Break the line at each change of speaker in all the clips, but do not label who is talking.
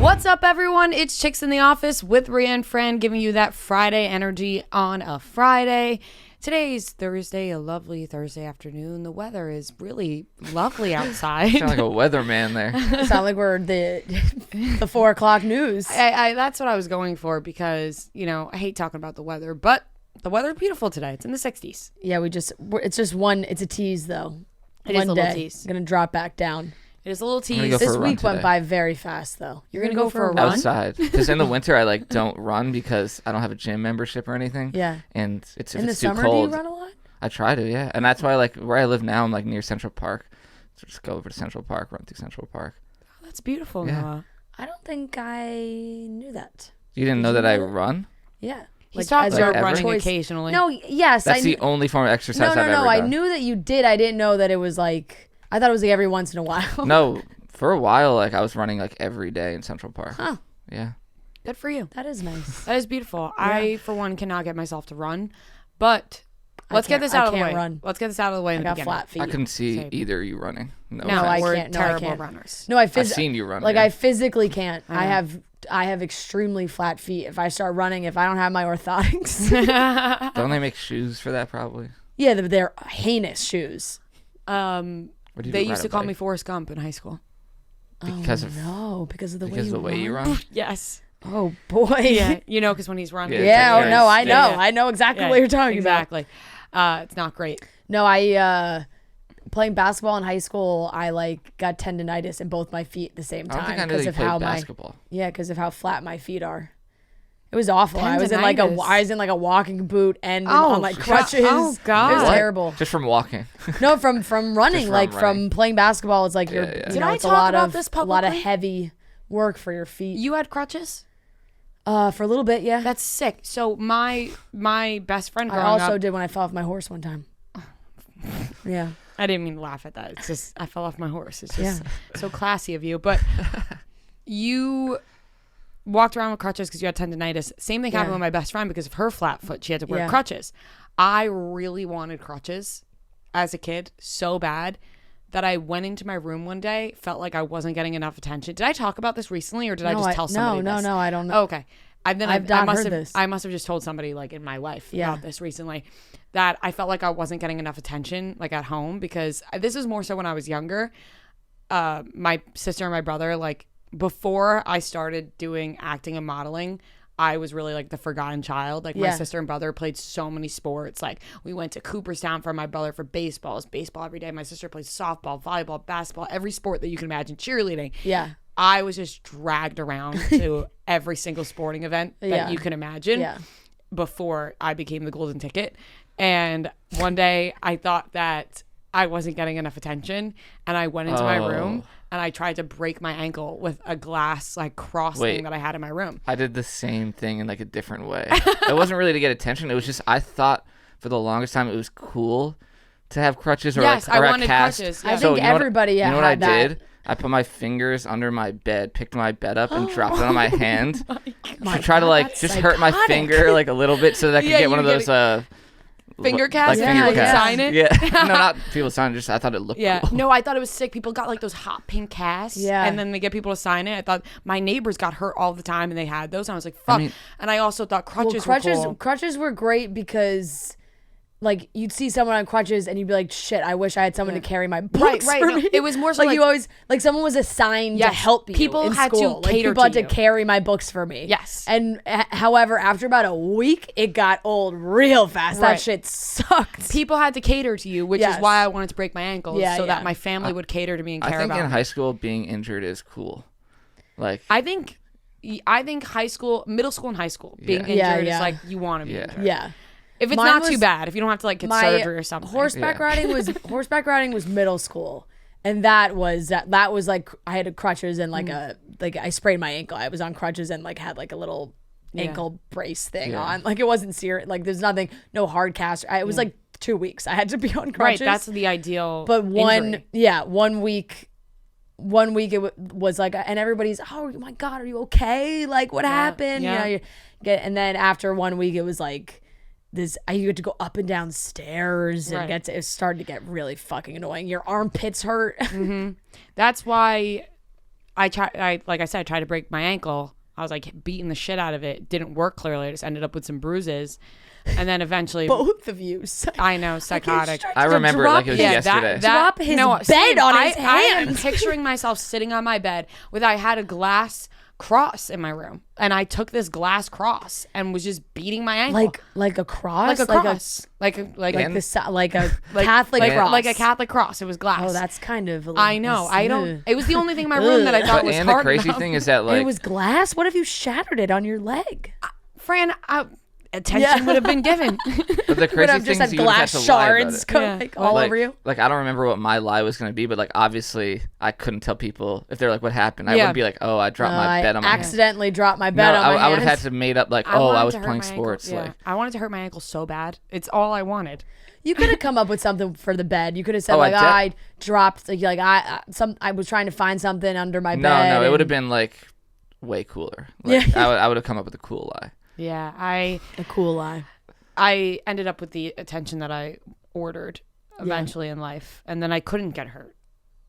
What's up, everyone? It's Chicks in the Office with Rhea and Fran, giving you that Friday energy on a Friday. Today's Thursday, a lovely Thursday afternoon. The weather is really lovely outside.
Sound like a weatherman there.
Sound like we're the 4 o'clock news.
That's what I was going for because, I hate talking about the weather, but the weather's beautiful today. It's in the 60s.
Yeah, it's a tease though.
It is a little tease.
It's going to drop back down.
It is a little tease.
This week went by very fast though.
You're going to go for a run?
Outside. Because in the winter, I don't run because I don't have a gym membership or anything.
Yeah.
And if
in the
it's too
summer,
cold.
do you run a lot?
I try to, yeah. And that's why where I live now, I'm near Central Park. So just go over to Central Park, run through Central Park.
Oh, that's beautiful,
yeah.
Noah.
I don't think I knew that.
You didn't know that I run?
Yeah.
He's talking about running occasionally.
No, yes.
That's the only form of exercise I've ever done.
I knew that you did. I didn't know that it was I thought it was every once in a while.
No, for a while, I was running every day in Central Park.
Huh.
Yeah.
Good for you.
That is nice.
That is beautiful. Yeah. I, for one, cannot get myself to run, but let's get this out of the way.
Run.
Let's get this out of the way.
I got flat feet.
I couldn't see either of you running. No,
I
we're
can't.
Terrible
I can't.
runners.
No,
I've seen you run.
I physically can't. I have extremely flat feet. If I start running, if I don't have my orthotics.
Don't they make shoes for that probably?
Yeah, they're heinous shoes.
They used to call me Forrest Gump in high school.
Because of
the way
you run.
Yes.
Oh boy.
Yeah. Because when he's running.
Yeah. Oh no, I know. Yeah. I know exactly what you're talking about.
Exactly. It's not great.
No, I playing basketball in high school, I got tendonitis in both my feet at the same time
because of how basketball.
Because of how flat my feet are. It was awful.
Tendonitis.
I was in a walking boot and on crutches.
Oh god.
It was terrible.
Just from walking.
No, from running. From playing basketball, it's like it's a lot of heavy work for your feet.
You had crutches?
For a little bit, yeah.
That's sick. So my best friend growing
I also
up,
did when I fell off my horse one time. Yeah.
I didn't mean to laugh at that. It's just I fell off my horse. It's just so classy of you. But you walked around with crutches because you had tendonitis. Same thing happened with my best friend because of her flat foot. She had to wear crutches. I really wanted crutches as a kid so bad that I went into my room one day, felt like I wasn't getting enough attention. Did I talk about this recently or did I just tell somebody this?
No, I don't know.
Oh, okay. I must have just told somebody in my life about this recently that I felt like I wasn't getting enough attention at home because this is more so when I was younger. My sister and my brother, before I started doing acting and modeling, I was really the forgotten child. My sister and brother played so many sports. We went to Cooperstown for my brother for baseball. It's baseball every day. My sister plays softball, volleyball, basketball, every sport that you can imagine, cheerleading.
Yeah.
I was just dragged around to every single sporting event that you can imagine before I became the golden ticket. And one day I thought that I wasn't getting enough attention and I went into my room and I tried to break my ankle with a glass cross thing that I had in my room.
I did the same thing in a different way. It wasn't really to get attention. It was just I thought for the longest time it was cool to have crutches or
I wanted
a cast.
crutches.
I think everybody had that.
You know what I did? I put my fingers under my bed, picked my bed up, and dropped it on my hand to try to just hurt my finger a little bit so that I could get one of those
finger casts.
Finger casts.
Sign it.
Yeah, no, not people sign it. Just I thought it looked cool.
No, I thought it was sick. People got those hot pink casts.
Yeah,
and then they get people to sign it. I thought my neighbors got hurt all the time and they had those. And I was like, fuck. And I also thought crutches were cool.
Crutches were great because. You'd see someone on crutches and you'd be like, shit, I wish I had someone to carry my books for me.
It was more so
you always, someone was assigned to help you
people
in
had
school.
to cater
people had
to
to carry my books for me.
Yes.
And however, after about a week, it got old real fast. That shit sucked.
People had to cater to you, which is why I wanted to break my ankles so that my family would cater to me and care about me.
I think in high school, being injured is cool.
I think high school, middle school and high school, being injured is you want to be injured.
Yeah.
If it's not too bad, if you don't have to get surgery or something.
Horseback riding was middle school, and that was I had crutches and I sprained my ankle. I was on crutches and had a little ankle brace thing on. It wasn't serious. There's nothing, no hard cast. It was 2 weeks. I had to be on crutches.
Right, that's the ideal.
But
injury.
1 week. 1 week it was and everybody's, oh my God, are you okay? What happened?
Yeah.
And then after 1 week it was you had to go up and down stairs and it started to get really fucking annoying. Your armpits hurt.
That's why like I said, I tried to break my ankle. I was like beating the shit out of it. Didn't work clearly. I just ended up with some bruises. And then eventually,
both of you.
I know, psychotic.
I remember it like it was yesterday.
Drop his bed on his hands.
I am picturing myself sitting on my bed I had a glass cross in my room, and I took this glass cross and was just beating my ankle
like a cross,
like a cross, like a
Catholic cross,
like a Catholic cross. It was glass.
Oh, that's kind of.
I know. I don't. It was the only thing in my room that I thought was hard enough.
And the crazy thing is that
it was glass. What if you shattered it on your leg,
Fran? Attention would have been given.
But the crazy thing is you
glass shards all over you.
Like I don't remember what my lie was going to be, but like obviously I couldn't tell people if they're like, "What happened?" I wouldn't be like, "Oh, I dropped my bed on my hand."
Accidentally dropped my bed on my hand.
I would have had to made up like, "Oh, I was playing sports." Like
I wanted to hurt my ankle so bad. It's all I wanted.
You could have come up with something for the bed. You could have said I dropped I was trying to find something under my bed.
No, it would have been like way cooler. Like, I would have come up with a cool lie.
Yeah,
a cool lie.
I ended up with the attention that I ordered eventually in life, and then I couldn't get hurt.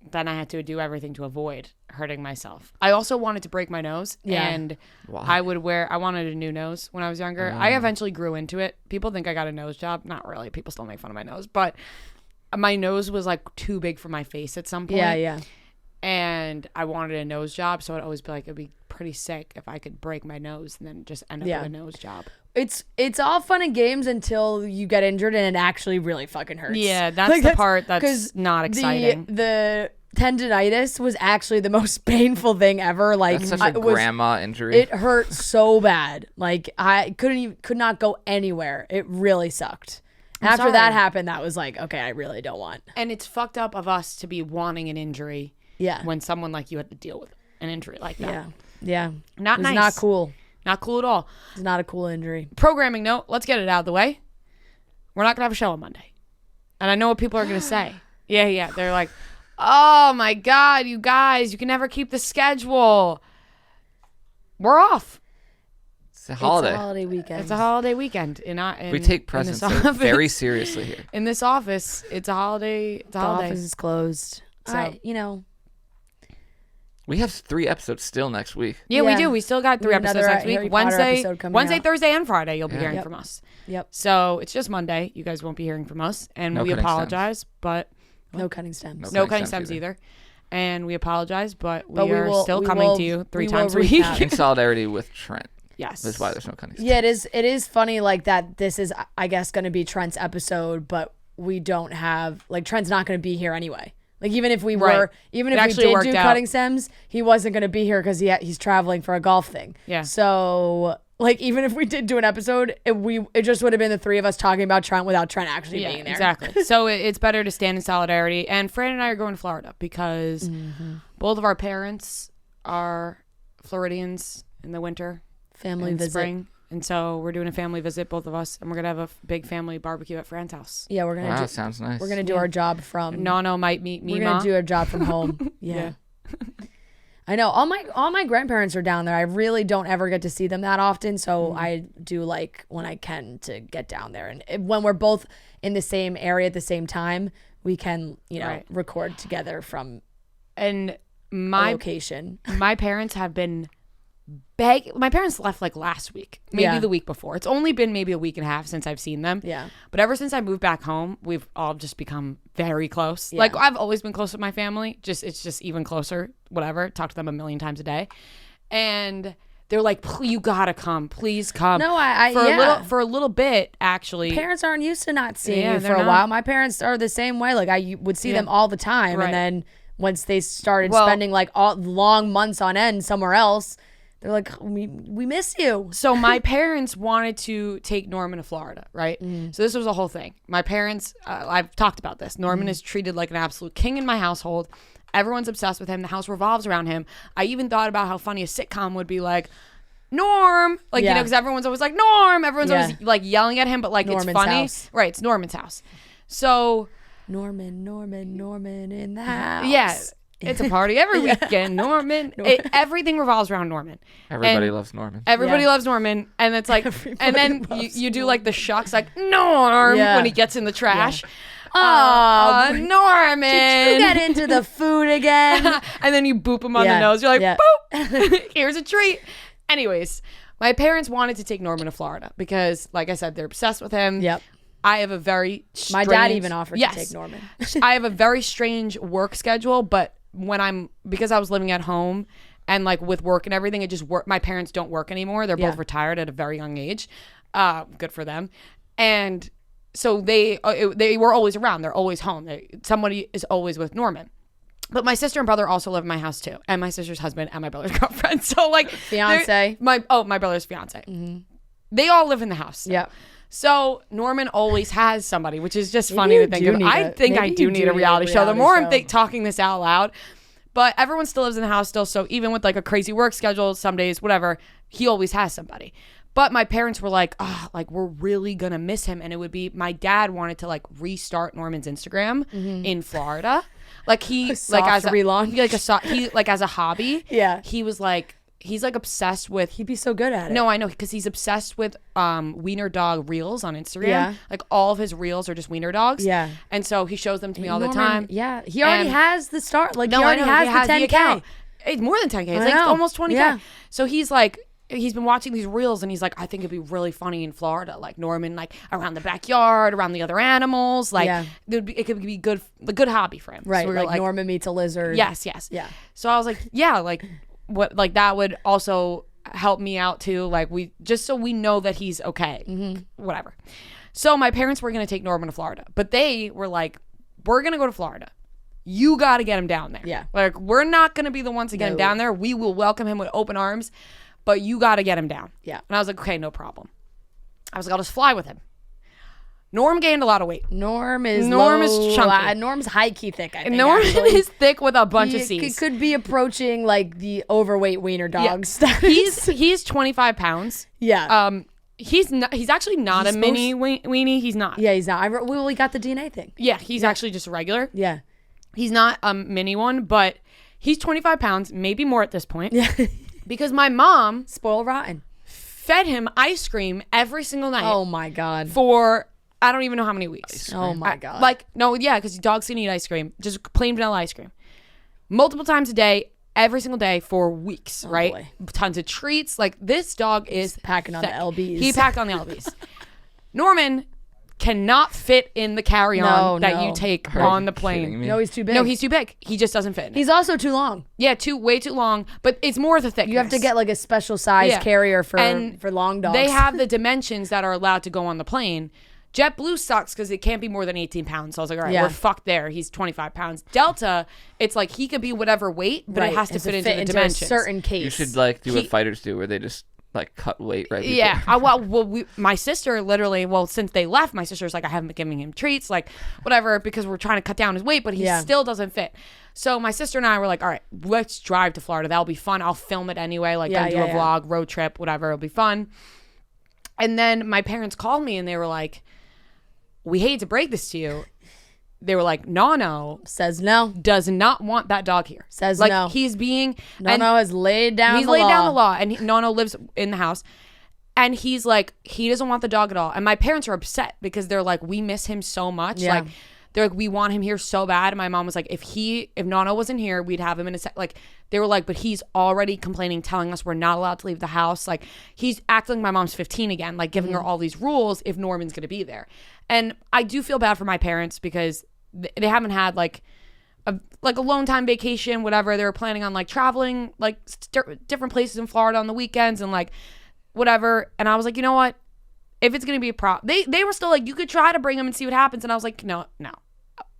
Then I had to do everything to avoid hurting myself. I also wanted to break my nose, and I wanted a new nose when I was younger. I eventually grew into it. People think I got a nose job. Not really. People still make fun of my nose, but my nose was like too big for my face at some point.
Yeah.
And I wanted a nose job, so I'd always be like, it'd be pretty sick if I could break my nose and then just end up with a nose job.
It's all fun and games until you get injured and it actually really fucking hurts.
Yeah, that's the part that's not exciting.
The tendinitis was actually the most painful thing ever. Like
that's such a grandma injury.
It hurt so bad. Like I could not go anywhere. It really sucked. After that happened, that was like, okay, I really don't want.
And it's fucked up of us to be wanting an injury.
Yeah.
When someone like you had to deal with an injury like that.
Yeah.
Not nice.
Not cool.
Not cool at all.
It's not a cool injury.
Programming note, let's get it out of the way. We're not going to have a show on Monday. And I know what people are going to say. Yeah. They're like, oh my God, you guys, you can never keep the schedule. We're off.
It's a holiday.
It's a holiday weekend.
It's a holiday weekend.
We take presents very seriously here.
In this office, it's a holiday.
The office is closed. So,
we have 3 episodes still next week.
Yeah, we do. We still got 3 episodes next week. Wednesday,
out.
Thursday, and Friday, you'll be hearing from us.
Yep.
So it's just Monday. You guys won't be hearing from us. And we apologize, but...
No cutting stems.
No cutting stems either. And we apologize, but we are still coming to you 3 times a week.
In solidarity with Trent.
Yes.
That's why there's no cutting stems.
Yeah, it is funny like that this is, I guess, going to be Trent's episode, but we don't have... Like, Trent's not going to be here anyway. Like even if we did do cutting stems, he wasn't going to be here because he's traveling for a golf thing.
Yeah.
So like even if we did do an episode, it just would have been the 3 of us talking about Trent without Trent actually being there.
Exactly. So it's better to stand in solidarity. And Fran and I are going to Florida because both of our parents are Floridians in the winter,
family visit,
spring. And so we're doing a family visit, both of us, and we're gonna have a big family barbecue at Fran's house.
Yeah, we're gonna.
Wow, sounds nice.
We're gonna do our job from.
Nono might meet me.
We're gonna do our job from home. Yeah. I know all my grandparents are down there. I really don't ever get to see them that often, so I do like when I can to get down there, and when we're both in the same area at the same time, we can record together from.
And my
location.
My parents have been. My parents left like last week, maybe the week before. It's only been maybe a week and a half since I've seen them.
Yeah.
But ever since I moved back home, we've all just become very close.
Yeah.
Like I've always been close with my family. It's just even closer. Whatever. Talk to them a million times a day, and they're like, "You gotta come, please come."
No,
for a little bit actually.
Parents aren't used to not seeing you for a while. My parents are the same way. Like I would see them all the time, and then once they started spending like long months on end somewhere else. They're like, we miss you.
So my parents wanted to take Norman to Florida, right? So this was a whole thing. My parents, I've talked about this. Norman is treated like an absolute king in my household. Everyone's obsessed with him. The house revolves around him. I even thought about how funny a sitcom would be like, Norm. Like, because everyone's always like, Norm. Everyone's always like yelling at him, but like Norman's it's funny.
House.
Right, it's Norman's house. So.
Norman in the house.
Yeah. It's a party every weekend. Norman. Everything revolves around Norman.
Everybody loves Norman.
Everybody loves Norman. And it's like, and then you do like the shucks, like, Norm, when he gets in the trash. Norman.
Did you get into the food again?
And then you boop him on the nose. You're like, boop. Here's a treat. Anyways, my parents wanted to take Norman to Florida because, like I said, they're obsessed with him.
Yep.
I have a very strange...
My dad even offered to take Norman.
I have a very strange work schedule, but because I was living at home and like with work and everything, it just work. My parents don't work anymore. They're both retired at a very young age. Good for them. And so they were always around. They're always home. Somebody is always with Norman. But my sister and brother also live in my house too, and my sister's husband and my brother's girlfriend. So like
fiance.
My brother's fiance. Mm-hmm. They all live in the house.
Yeah.
So Norman always has somebody, which is just funny to think of. I think I do need a reality show. The more I'm talking this out loud, but everyone still lives in the house still. So even with like a crazy work schedule, some days, whatever, he always has somebody. But my parents were like, we're really gonna miss him, and it would be. My dad wanted to like restart Norman's Instagram in Florida, like he like as a relaunch, he like as a hobby.
Yeah,
he was like. He's like obsessed with.
He'd be so good at it.
No, I know, because he's obsessed with wiener dog reels on Instagram.
Yeah.
Like all of his reels are just wiener dogs.
Yeah.
And so he shows them to me all the time.
Yeah. He already has the start. Like he already has the 10K.
It's more than 10K. It's like almost 20K. Yeah. So he's like, he's been watching these reels and he's like, I think it'd be really funny in Florida. Like Norman, like around the backyard, around the other animals. Like it could be a good hobby for him.
Right. So like Norman meets a lizard.
Yes. Yeah. So I was like, yeah, like. What like that would also help me out too, like we just so we know that he's okay, whatever. So my parents were gonna take Norman to Florida, but they were like, we're gonna go to Florida, you got to get him down there.
Yeah,
like we're not gonna be the ones to get him down there. We will welcome him with open arms, but you got to get him down.
Yeah.
And I was like, okay, no problem. I was like, I'll just fly with him. Norm gained a lot of weight.
Norm is
chunky.
Norm's high key thick. I think
Norman is thick with a bunch of C's.
He could be approaching like the overweight wiener dog status.
He's 25 pounds.
Yeah.
He's actually not a mini weenie. He's not.
Yeah, he's not. We got the DNA thing.
Yeah, he's actually just regular.
Yeah.
He's not a mini one, but he's 25 pounds, maybe more at this point.
Yeah.
Because my mom
spoiled rotten
fed him ice cream every single night.
Oh my God.
For I don't even know how many weeks.
Oh my God.
Because dogs can eat ice cream. Just plain vanilla ice cream. Multiple times a day, every single day for weeks, right?
Boy.
Tons of treats. Like this dog is
packing on the LBs.
He packed on the LBs. Norman cannot fit in the carry-on that you take on the plane.
No, he's too big.
No, he's too big. He just doesn't fit in
He's also too long.
Yeah, way too long. But it's more the thickness.
You have to get like a special size carrier for long dogs.
They have the dimensions that are allowed to go on the plane. JetBlue sucks because it can't be more than 18 pounds. So I was like, all right, we're fucked there. He's 25 pounds. Delta, it's like he could be whatever weight, but it has to fit into the dimensions.
A certain case.
You should like do what fighters do, where they just like cut weight right before.
Yeah. My sister literally, since they left, my sister's like, I haven't been giving him treats, like whatever, because we're trying to cut down his weight, but he still doesn't fit. So my sister and I were like, all right, let's drive to Florida. That'll be fun. I'll film it anyway. Like I'll do a vlog, road trip, whatever. It'll be fun. And then my parents called me and they were like, we hate to break this to you. They were like, Nono
says no,
does not want that dog here.
Says
like,
no.
He's being
Nono has laid down.
He's laid down the law, and Nono lives in the house, and he's like, he doesn't want the dog at all. And my parents are upset because they're like, we miss him so much.
Yeah.
Like they're like, we want him here so bad. And my mom was like, if Nono wasn't here, we'd have him in a set. Like they were like, but he's already complaining, telling us we're not allowed to leave the house. Like he's acting like my mom's 15 again, like giving her all these rules if Norman's gonna be there. And I do feel bad for my parents because they haven't had like a alone time vacation, whatever. They were planning on like traveling like different places in Florida on the weekends and like whatever. And I was like, you know what? If it's going to be a problem, they were still like, you could try to bring him and see what happens. And I was like, no,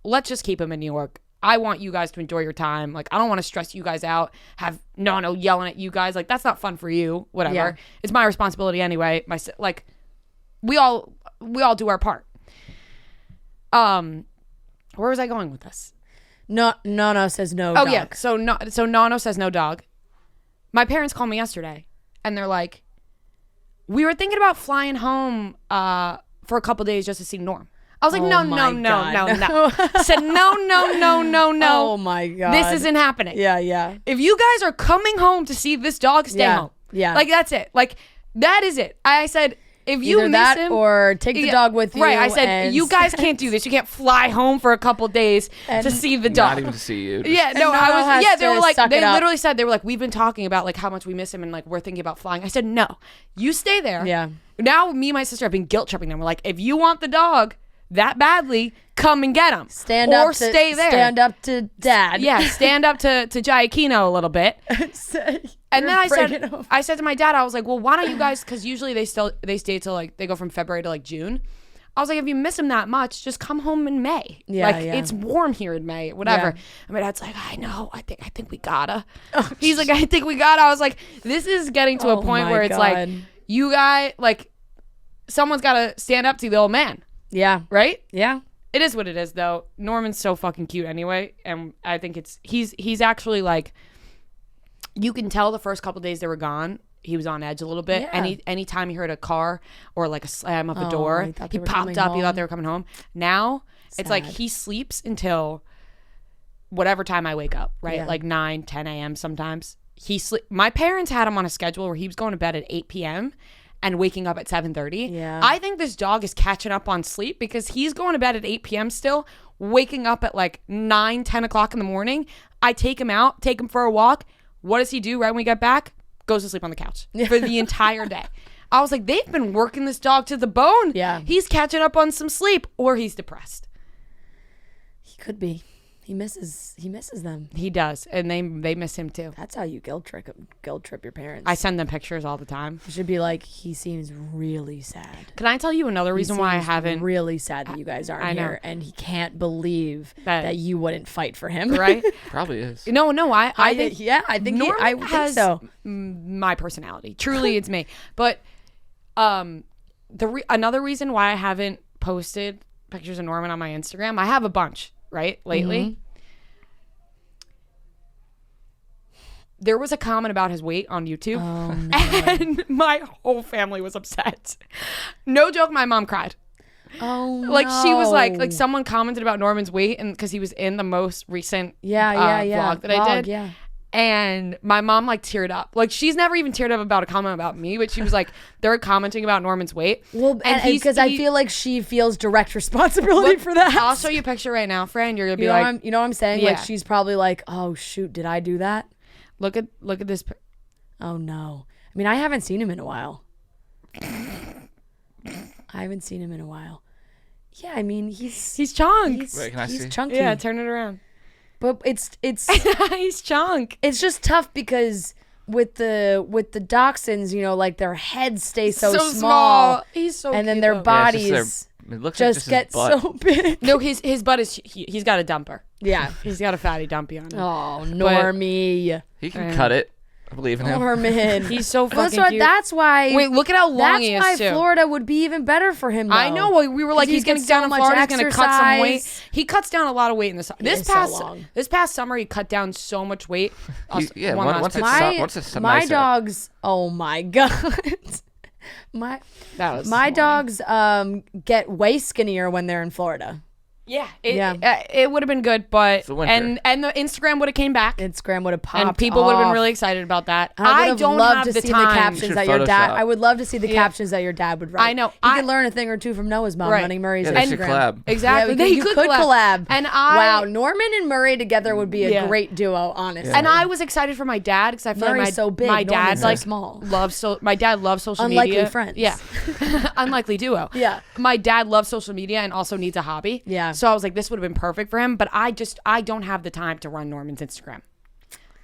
let's just keep him in New York. I want you guys to enjoy your time. Like, I don't want to stress you guys out, have no yelling at you guys. Like, that's not fun for you, whatever. Yeah. It's my responsibility anyway. We all do our part. Where was I going with this?
Nono says no
dog.
Oh, yeah.
So Nono says no dog. My parents called me yesterday, and they're like, we were thinking about flying home for a couple days just to see Norm. I was like, no. I said, no.
Oh, my God.
This isn't happening.
Yeah.
If you guys are coming home to see this dog, stay home.
Yeah.
Like, that's it. Like, that is it. I said... if you miss him,
or take the dog with you.
Right. I said, you guys can't do this. You can't fly home for a couple days to see the dog.
Not even to see you.
Yeah. No, I was. Yeah. They were like, they literally said, they were like, we've been talking about like how much we miss him and like we're thinking about flying. I said, no, you stay there.
Yeah.
Now me and my sister have been guilt tripping them. We're like, if you want the dog that badly, come and get him.
Stay there. Stand up to dad.
Yeah. Stand up to Giacchino a little bit. And then I said to my dad, I was like, well, why don't you guys, because usually they stay till like, they go from February to like June. I was like, if you miss him that much, just come home in May.
Yeah,
like it's warm here in May, whatever. Yeah. And my dad's like, I know, I think we gotta. He's like, I think we gotta. I was like, this is getting to a point where it's like, you guys, like, someone's gotta stand up to the old man.
Yeah.
Right?
Yeah.
It is what it is, though. Norman's so fucking cute anyway, and I think he's actually like, you can tell the first couple days they were gone, he was on edge a little bit. Yeah. Anytime he heard a car or like a slam of a door, he popped up. He thought they were coming home. Now it's like he sleeps until whatever time I wake up, right? Yeah. Like 9, 10 a.m. sometimes. My parents had him on a schedule where he was going to bed at 8 p.m. and waking up at 7:30.
Yeah.
I think this dog is catching up on sleep because he's going to bed at 8 p.m. still, waking up at like 9, 10 o'clock in the morning. I take him out, take him for a walk. What does he do right when we get back? Goes to sleep on the couch for the entire day. I was like, they've been working this dog to the bone.
Yeah.
He's catching up on some sleep, or he's depressed.
He could be. He misses them.
He does, and they miss him too.
That's how you guilt trip your parents.
I send them pictures all the time.
You should be like, he seems really sad.
Can I tell you another reason why I haven't?
Really sad that you guys aren't here, and he can't believe that you wouldn't fight for him.
Right?
Probably is.
No, I think
I think
Norman
has so.
My personality. Truly, it's me. But another reason why I haven't posted pictures of Norman on my Instagram, I have a bunch. Right? Lately. Mm-hmm. There was a comment about his weight on YouTube.
Oh, no.
And my whole family was upset. No joke, my mom cried.
Oh, no.
Like, she was like someone commented about Norman's weight and because he was in the most recent vlog that I did.
Yeah.
And my mom like teared up. Like, she's never even teared up about a comment about me, but she was like, they're commenting about Norman's weight.
Well, and because I feel like she feels direct responsibility for that.
I'll show you a picture right now, friend. You're gonna be like,
you know what I'm saying?
Yeah.
Like, she's probably like, oh shoot, did I do that?
Look at this.
Oh no. I mean, I haven't seen him in a while. Yeah, I mean, he's
chunk.
Wait, can I see?
He's chunky.
Yeah, turn it around.
But it's
he's chunk.
It's just tough because with the dachshunds, you know, like their heads stay so small.
He's so
and
cute,
then their
though.
bodies just get so big.
No, his butt is he's got a dumper.
Yeah,
he's got a fatty dumpy on him.
Oh, Normie.
He can cut it. I believe in him.
Norman.
He's so fucking cute.
That's why.
Wait, look at how long he is, too.
That's why Florida would be even better for him, though.
I know. We were like, he's going to down in Florida. He's going to cut some weight. He cuts down a lot of weight in this past summer. He cut down so much weight.
My dogs. Oh my god. My dogs get way skinnier when they're in Florida.
Yeah, it would have been good, but and the Instagram would have came back.
Instagram would have popped,
and people would have been really excited about that.
I don't have the time. The captions that your dad. I would love to see the captions that your dad would write.
I know.
You could learn a thing or two from Noah's mom running Murray's Instagram.
They should collab.
Exactly.
Yeah, you could collab.
And
wow, Norman and Murray together would be a great duo, honestly.
And I was excited for my dad because I feel
Murray's so big.
My dad
so small.
My dad loves social
Unlikely
media.
Friends.
Yeah, unlikely duo.
Yeah.
My dad loves social media and also needs a hobby.
Yeah.
So I was like, this would have been perfect for him, but I don't have the time to run Norman's Instagram.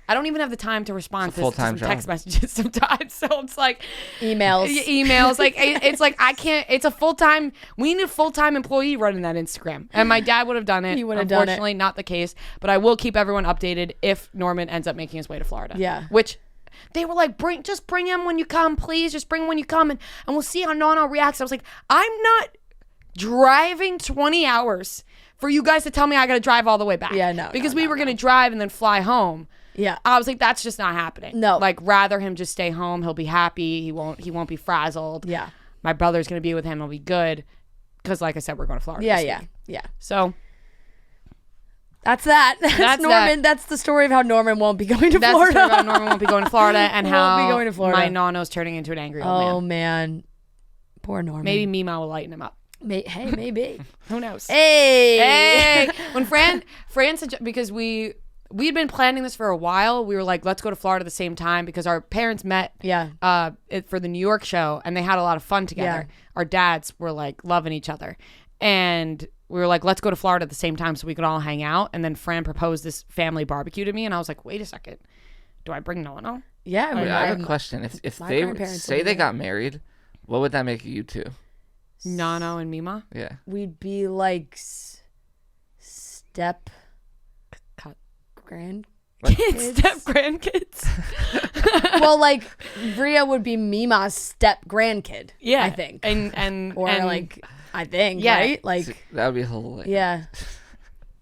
I don't even have the time to respond to some text messages sometimes. So it's like emails. Like it's like I can't. It's a full-time. We need a full-time employee running that Instagram, and my dad would have done it.
He would have done it.
Unfortunately, not the case. But I will keep everyone updated if Norman ends up making his way to Florida.
Yeah.
Which they were like, just bring him when you come, please. Just bring him when you come, and we'll see how Nana reacts. I was like, I'm not driving 20 hours for you guys to tell me I gotta drive all the way back.
Yeah, no.
Because we were gonna drive and then fly home.
Yeah.
I was like, that's just not happening.
No.
Like, rather him just stay home. He'll be happy. He won't be frazzled.
Yeah.
My brother's gonna be with him. He'll be good. Because like I said, we're going to Florida.
Yeah.
So
that's that. That's Norman. That's the story of how Norman won't be going to Florida.
That's the story about Norman won't be going to Florida and how
won't be going to Florida.
my Nano's turning into an angry old man.
Oh man. Poor Norman.
Maybe Mima will lighten him up.
Hey, maybe.
Who knows?
Hey.
When Fran said, because we'd been planning this for a while. We were like, let's go to Florida at the same time because our parents met for the New York show and they had a lot of fun together.
Yeah.
Our dads were like loving each other. And we were like, let's go to Florida at the same time so we could all hang out. And then Fran proposed this family barbecue to me. And I was like, wait a second. Do I bring Noah?
Yeah.
I have a question. If they say they got married, what would that make you two?
Nano and Mima?
Yeah.
We'd be like step grandkids.
Step grandkids.
Well, like Rhea would be Mima's step grandkid.
Yeah.
I think.
And
like I think,
yeah.
right? Like
that would be hilarious.
Yeah.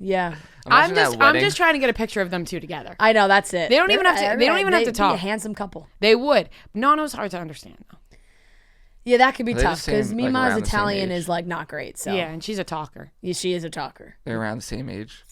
Yeah.
I'm just trying to get a picture of them two together.
I know, that's it.
They don't even have to talk.
Be a handsome couple.
They would. Nano's hard to understand though.
Yeah, that could be
Are they
tough because
the same, like,
Mima's
around the same
Italian
age?
is like not great. So
yeah, and she's a talker.
Yeah, she is a talker.
They're around the same age.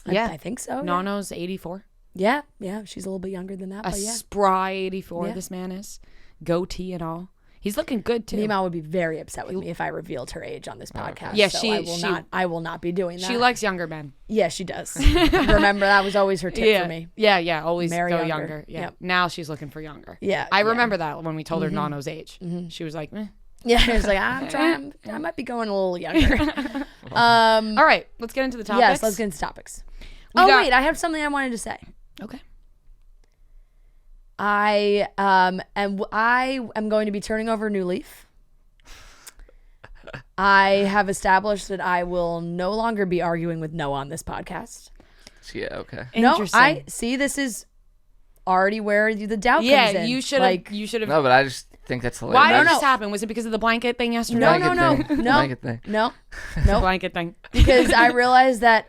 Yeah,
I think so.
Nano's 84.
Yeah, she's a little bit younger than that.
A
but yeah.
spry 84.
Yeah.
This man is goatee and all. He's looking good too.
Mima would be very upset with me if I revealed her age on this podcast.
Yeah,
so I will not be doing that.
She likes younger men.
Yeah, she does. Remember, that was always her tip for me.
Yeah, always
Marry
go
younger.
younger. Yeah.
Yep.
Now she's looking for younger.
Yeah,
I remember that when we told her Nano's age. She was like,
Yeah, it was like, I'm trying. I might be going a little younger.
All right, let's get into the topics.
Yes, let's get into topics. Wait, I have something I wanted to say.
Okay.
I am going to be turning over a new leaf. I have established that I will no longer be arguing with Noah on this podcast.
Yeah, okay.
No, I see. This is already where the doubt comes in.
Yeah, you should have.
No, but I just think that's hilarious.
Why did this happen? Was it because of the blanket thing yesterday?
Blanket thing.
No.
Blanket thing.
Because I realized that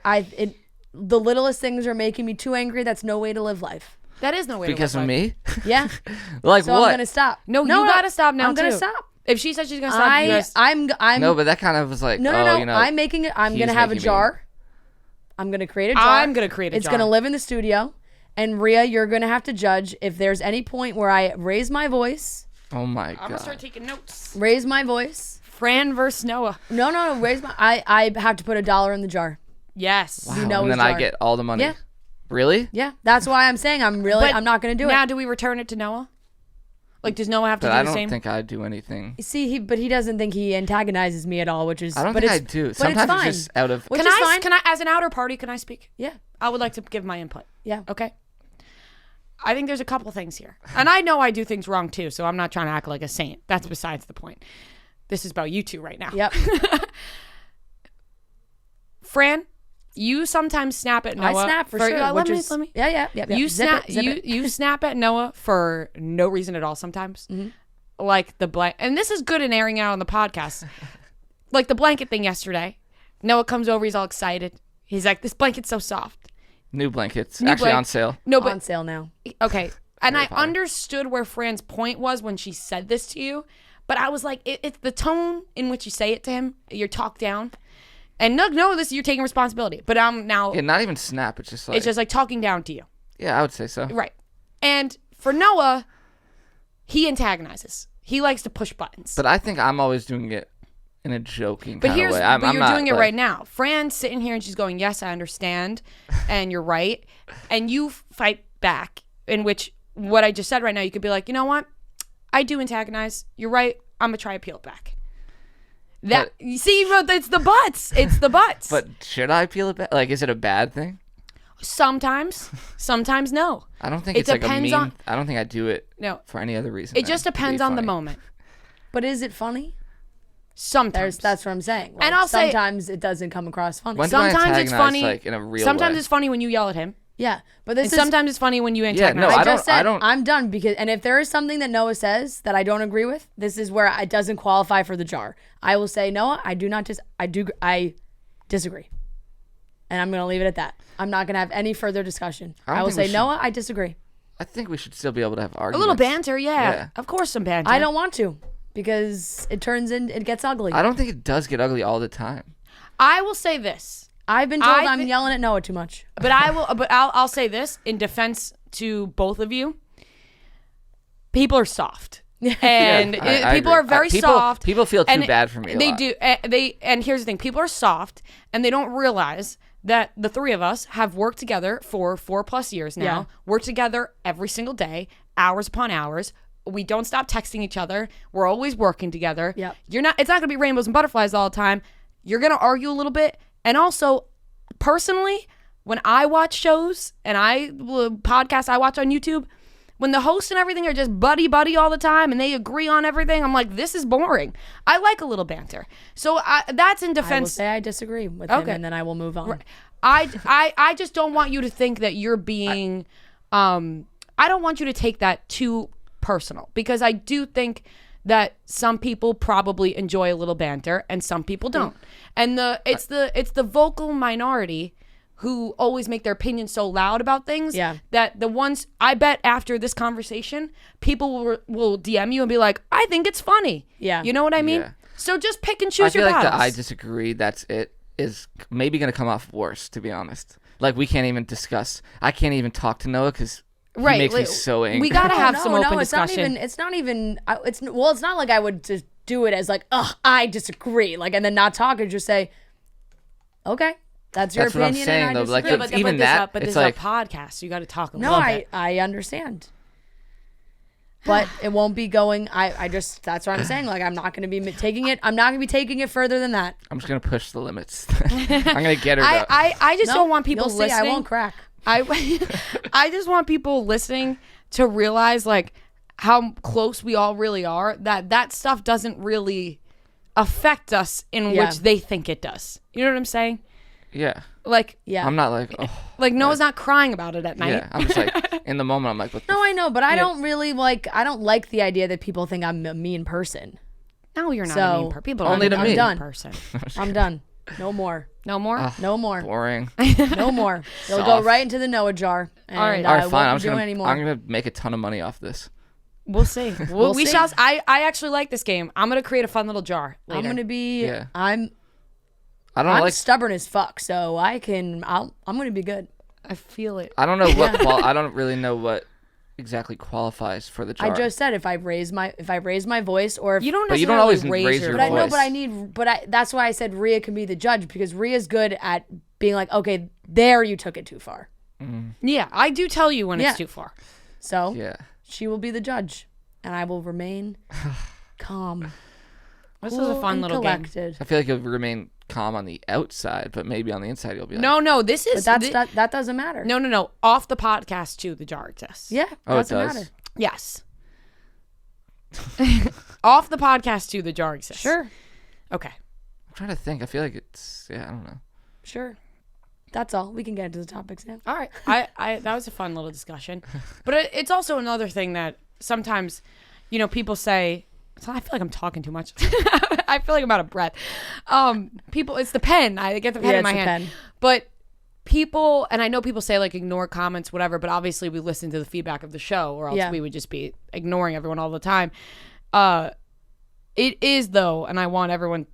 the littlest things are making me too angry. That's no way to live life.
That is no way
because
to live
of me?
Yeah.
Like
so
what?
I'm gonna stop.
No, you gotta stop now.
I'm gonna stop.
If she said she's gonna stop,
I'm.
No, but that kind of was like,
No.
You know,
I'm making it. I'm gonna have a jar. I'm gonna create a jar.
I'm gonna create a jar.
It's gonna live in the studio. And Rhea, you're gonna have to judge if there's any point where I raise my voice.
Oh my god.
I'm gonna start taking notes.
Raise my voice.
Fran versus Noah.
No. Raise my. I have to put $1 in the jar.
Yes.
Wow.
You know,
and then I get all the money.
Yeah.
Really?
Yeah. That's why I'm saying I'm not gonna do it.
Now, do we return it to Noah? Like, does Noah have to do the same?
I don't think I'd do anything.
See, but he doesn't think he antagonizes me at all, which is.
I don't think I do. Sometimes it's just out of.
Can I, as an outer party, can I speak?
Yeah.
I would like to give my input.
Yeah.
Okay. I think there's a couple things here. And I know I do things wrong too, so I'm not trying to act like a saint. That's besides the point. This is about you two right now.
Yep.
Fran, you sometimes snap at Noah.
I snap for sure.
Let me.
Yeah.
You
Zip
snap.
it.
You snap at Noah for no reason at all. Sometimes, like the blanket. And this is good in airing out on the podcast. Like the blanket thing yesterday. Noah comes over. He's all excited. He's like, "This blanket's so soft."
New blankets. Actually on sale.
No, but
on sale now.
Okay. And I understood where Fran's point was when she said this to you, but I was like, it's the tone in which you say it to him. You're talked down. And no, this you're taking responsibility. But I'm now.
Yeah, not even snap. It's just like
talking down to you.
Yeah, I would say so.
Right. And for Noah, he antagonizes. He likes to push buttons.
But I think I'm always doing it in a joking kind of way.
But you're doing it right now. Fran's sitting here and she's going, yes, I understand. And you're right. And you fight back, in which what I just said right now, you could be like, you know what? I do antagonize. You're right. I'm going to try to peel it back. You see, it's the butts. It's the butts.
But should I peel it back? Like, is it a bad thing?
Sometimes no.
I don't think it's like a mean. I don't think I do it for any other reason.
It just depends on the moment.
But is it funny?
Sometimes.
That's what I'm saying. Like,
and I'll say
sometimes it doesn't come across funny.
Sometimes it's funny.
Like, in a real
sometimes
way?
it's funny when you yell at him.
Yeah, but
sometimes it's funny when you antagonize.
I don't.
I'm done because, and if there is something that Noah says that I don't agree with, this is where it doesn't qualify for the jar. I will say, Noah, I disagree, and I'm going to leave it at that. I'm not going to have any further discussion. I will say, Noah, I disagree.
I think we should still be able to have arguments.
A little banter, yeah. Of course, some banter.
I don't want to because it gets ugly.
I don't think it does get ugly all the time.
I will say this.
I've been told I'm yelling at Noah too much.
But I'll say this in defense to both of you. People are soft. And people are very soft.
People feel too bad for me.
They do. And here's the thing: people are soft, and they don't realize that the three of us have worked together for 4+ years now. Yeah. Work together every single day, hours upon hours. We don't stop texting each other. We're always working together.
Yep.
It's not gonna be rainbows and butterflies all the time. You're gonna argue a little bit, and also, personally, when I watch shows and podcasts I watch on YouTube. When the hosts and everything are just buddy all the time and they agree on everything, I'm like, this is boring. I like a little banter. So that's in defense. I will
say I disagree with him, and then I will move on.
I just don't want you to think that you're being, I don't want you to take that too personal, because I do think that some people probably enjoy a little banter and some people don't. And it's the vocal minority who always make their opinions so loud about things that the ones, I bet after this conversation, people will DM you and be like, I think it's funny. Yeah. You know what I mean? Yeah. So just pick and choose your battles.
I feel like the I disagree, that's it, is maybe going to come off worse, to be honest. Like, we can't even discuss. I can't even talk to Noah because he makes me so angry.
We got to have some open discussion.
It's not like I would just do it as like, I disagree. Like, and then not talk and just say, okay. That's your opinion.
What I'm saying, though. Like, even
that, but this is a podcast, so you got to talk a little bit.
No, I understand. But it won't be going. That's what I'm saying. Like, I'm not going to be taking it. I'm not going to be taking it further than that.
I'm just going to push the limits. I'm going to get her.
I just don't want people listening.
I won't crack.
I just want people listening to realize, like, how close we all really are. That stuff doesn't really affect us in which they think it does. You know what I'm saying?
Yeah.
Like,
I'm not like,
like Noah's not crying about it at night.
Yeah, I'm just like, in the moment, I'm like, what the
I know, but I don't really I don't like the idea that people think I'm a mean person.
No, you're not a mean person. People
only
to
me.
I'm done. Person.
I'm done. No more.
No more?
No more.
Boring.
No more. They'll go right into the Noah jar. And
all right,
fine.
I'm
going to make a ton of money off this.
We'll see. We shall. I actually like this game. I'm going to create a fun little jar later.
I'm going to be,
I'm
stubborn as fuck, so I'm going to be good.
I feel it.
I don't know what I don't really know what exactly qualifies for the jar.
I just said if I raise my voice, or if
you don't
always
raise your
voice.
That's why I said Rhea can be the judge, because Rhea's good at being like, okay, there you took it too far.
Yeah, I do tell you when it's too far.
So she will be the judge, and I will remain calm.
This is a fun little game.
I feel like you'll remain calm on the outside, but maybe on the inside you'll be like,
no, this is,
but that doesn't matter.
No, off the podcast too, the jar exists.
Yeah, doesn't matter.
Yes. Off the podcast too, the jar exists.
Sure.
Okay.
I'm trying to think. I feel like it's, I don't know.
Sure. That's all. We can get into the topics now.
All right. I that was a fun little discussion, but it's also another thing that sometimes, people say. So I feel like I'm talking too much. I feel like I'm out of breath. People, it's the pen. I get the pen in my hand. But people, and I know people say like ignore comments, whatever, but obviously we listen to the feedback of the show, or else we would just be ignoring everyone all the time. It is though, and I want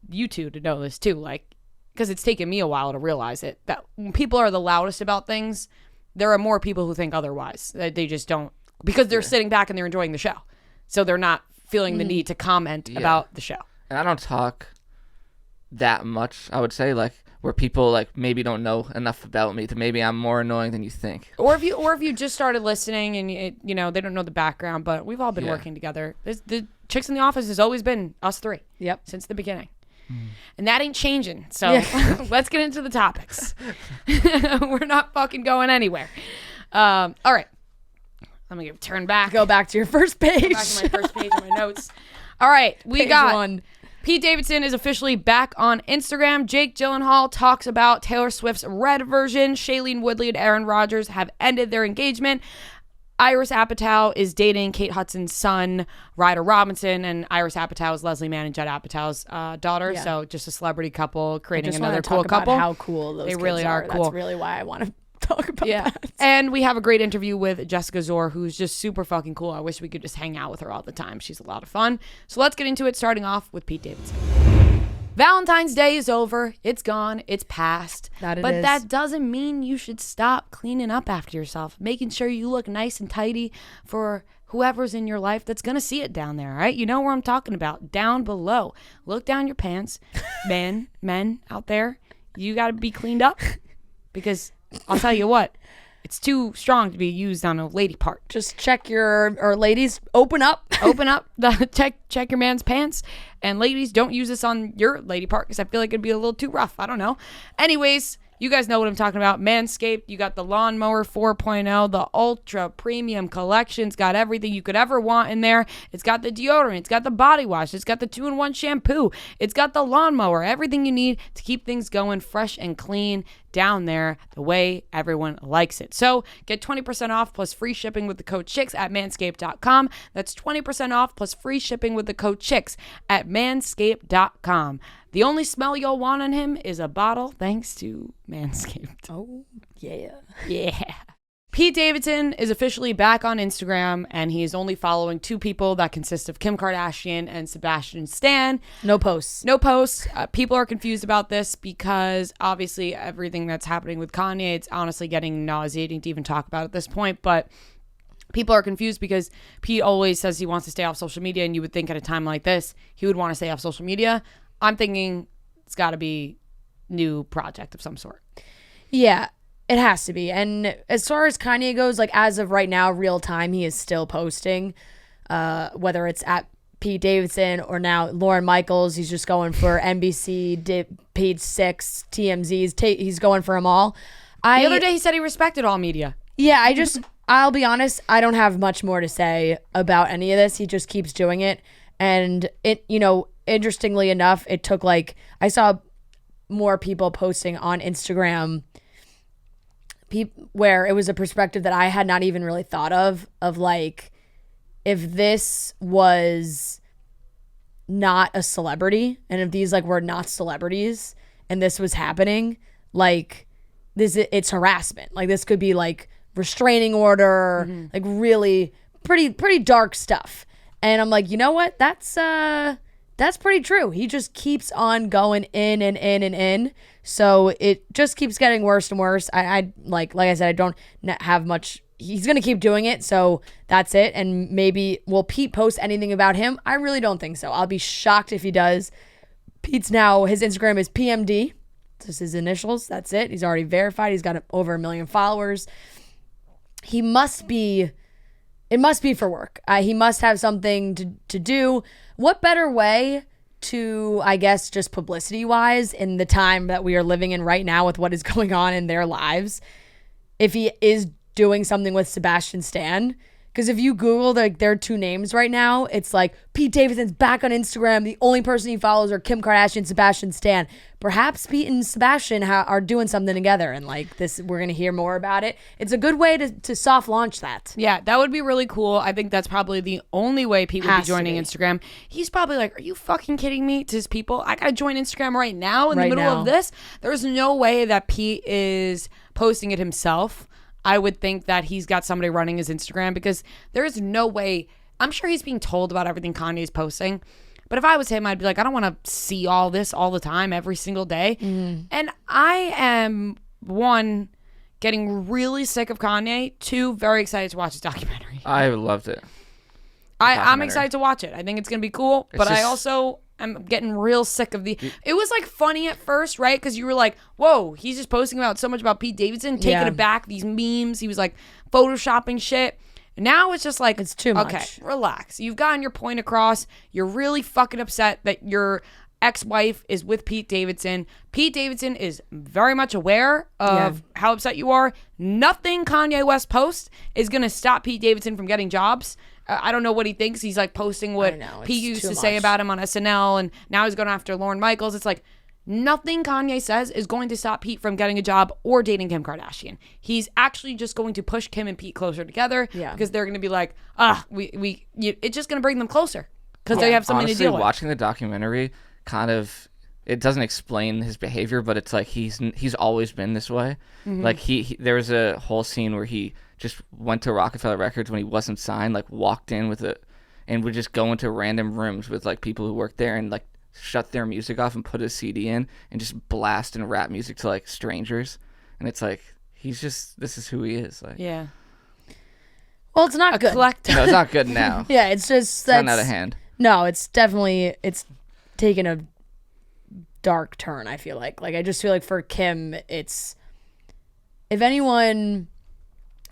you two to know this too, like, because it's taken me a while to realize it, that when people are the loudest about things, there are more people who think otherwise. They just don't, because they're sitting back and they're enjoying the show. So they're not feeling the need to comment about the show. And
I don't talk that much, I would say, like, where people like maybe don't know enough about me to maybe I'm more annoying than you think.
Or if you just started listening and they don't know the background, but we've all been working together. The Chicks in the Office has always been us three. Yep. Since the beginning. And that ain't changing. So let's get into the topics. We're not fucking going anywhere. All right. Let me turn back.
Go back to your first page.
Go back to my first page of my notes. All right. We got one. Pete Davidson is officially back on Instagram. Jake Gyllenhaal talks about Taylor Swift's Red version. Shailene Woodley and Aaron Rodgers have ended their engagement. Iris Apatow is dating Kate Hudson's son, Ryder Robinson, and Iris Apatow is Leslie Mann and Judd Apatow's daughter. Yeah. So just a celebrity couple creating another cool couple.
How cool those kids
really are. Cool.
That's really why I want to talk about that.
And we have a great interview with Jessica Szohr, who's just super fucking cool. I wish we could just hang out with her all the time. She's a lot of fun. So let's get into it, starting off with Pete Davidson. Valentine's Day is over. It's gone. It's past. But that doesn't mean you should stop cleaning up after yourself, making sure you look nice and tidy for whoever's in your life that's going to see it down there, right? You know where I'm talking about, down below. Look down your pants. Men out there, you got to be cleaned up, because I'll tell you what, it's too strong to be used on a lady part.
Just check or ladies, open up.
Check your man's pants. And ladies, don't use this on your lady part, because I feel like it'd be a little too rough. I don't know. Anyways, you guys know what I'm talking about. Manscaped, you got the Lawnmower 4.0, the Ultra Premium Collection. It's got everything you could ever want in there. It's got the deodorant. It's got the body wash. It's got the 2-in-1 shampoo. It's got the lawnmower. Everything you need to keep things going fresh and clean down there the way everyone likes it. So get 20% off plus free shipping with the code CHICKS at manscaped.com. That's 20% off plus free shipping with the code CHICKS at manscaped.com. The only smell you'll want on him is a bottle, thanks to Manscaped.
Oh, yeah.
Yeah. Pete Davidson is officially back on Instagram, and he is only following 2 people that consist of Kim Kardashian and Sebastian Stan.
No posts.
People are confused about this because obviously everything that's happening with Kanye, it's honestly getting nauseating to even talk about at this point, but people are confused because Pete always says he wants to stay off social media, and you would think at a time like this, he would want to stay off social media. I'm thinking it's got to be new project of some sort.
Yeah, it has to be. And as far as Kanye goes, like as of right now, real time, he is still posting, whether it's at Pete Davidson or now Lauren Michaels. He's just going for NBC, Page 6, TMZ's. He's going for them all.
The other day he said he respected all media.
Yeah, I'll be honest, I don't have much more to say about any of this. He just keeps doing it. And interestingly enough, it took I saw more people posting on Instagram where it was a perspective that I had not even really thought of if this was not a celebrity, and if these were not celebrities and this was happening, it's harassment. This could be restraining order, really pretty dark stuff. And I'm you know what? That's pretty true. He just keeps on going in and in and in. So it just keeps getting worse and worse. I like I said, I don't have much. He's going to keep doing it. So that's it. And maybe will Pete post anything about him? I really don't think so. I'll be shocked if he does. His Instagram is PMD. Just his initials. That's it. He's already verified. He's got over 1 million followers. It must be for work. He must have something to do. What better way to, I guess, just publicity-wise in the time that we are living in right now with what is going on in their lives, if he is doing something with Sebastian Stan? Because if you Google their 2 names right now, it's Pete Davidson's back on Instagram. The only person he follows are Kim Kardashian and Sebastian Stan. Perhaps Pete and Sebastian are doing something together, and this we're going to hear more about it. It's a good way to soft launch that.
Yeah, that would be really cool. I think that's probably the only way Pete would be joining Instagram. He's probably are you fucking kidding me? To his people, I got to join Instagram right now in the middle of this. There's no way that Pete is posting it himself. I would think that he's got somebody running his Instagram, because there is no way. I'm sure he's being told about everything Kanye's posting. But if I was him, I'd be I don't want to see all this all the time, every single day. And I am, 1, getting really sick of Kanye. 2, very excited to watch his documentary.
I loved it.
I'm excited to watch it. I think it's going to be cool. I also am getting real sick of it was funny at first, right? Because you were whoa, he's just posting about so much about Pete Davidson, taking it back, these memes. He was photoshopping shit. Now it's just
it's too much.
Okay, relax. You've gotten your point across. You're really fucking upset that your ex-wife is with Pete Davidson. Pete Davidson is very much aware of how upset you are. Nothing Kanye West posts is going to stop Pete Davidson from getting jobs. I don't know what he thinks. He's posting what Pete used to say about him on SNL, and now he's going after Lauren Michaels. It's nothing Kanye says is going to stop Pete from getting a job or dating Kim Kardashian. He's actually just going to push Kim and Pete closer together, because they're going to be it's just going to bring them closer because they have something to deal with.
Watching the documentary it doesn't explain his behavior, but it's he's always been this way. He there was a whole scene where he just went to Rockefeller Records when he wasn't signed, walked in and would just go into random rooms with people who worked there and shut their music off and put his CD in and just blast and rap music to strangers. And it's this is who he is.
Well, Well, it's not good.
No, it's not good now.
Yeah, it's just
It's out of hand.
No, it's definitely taken a dark turn. I feel like I just feel like for Kim, if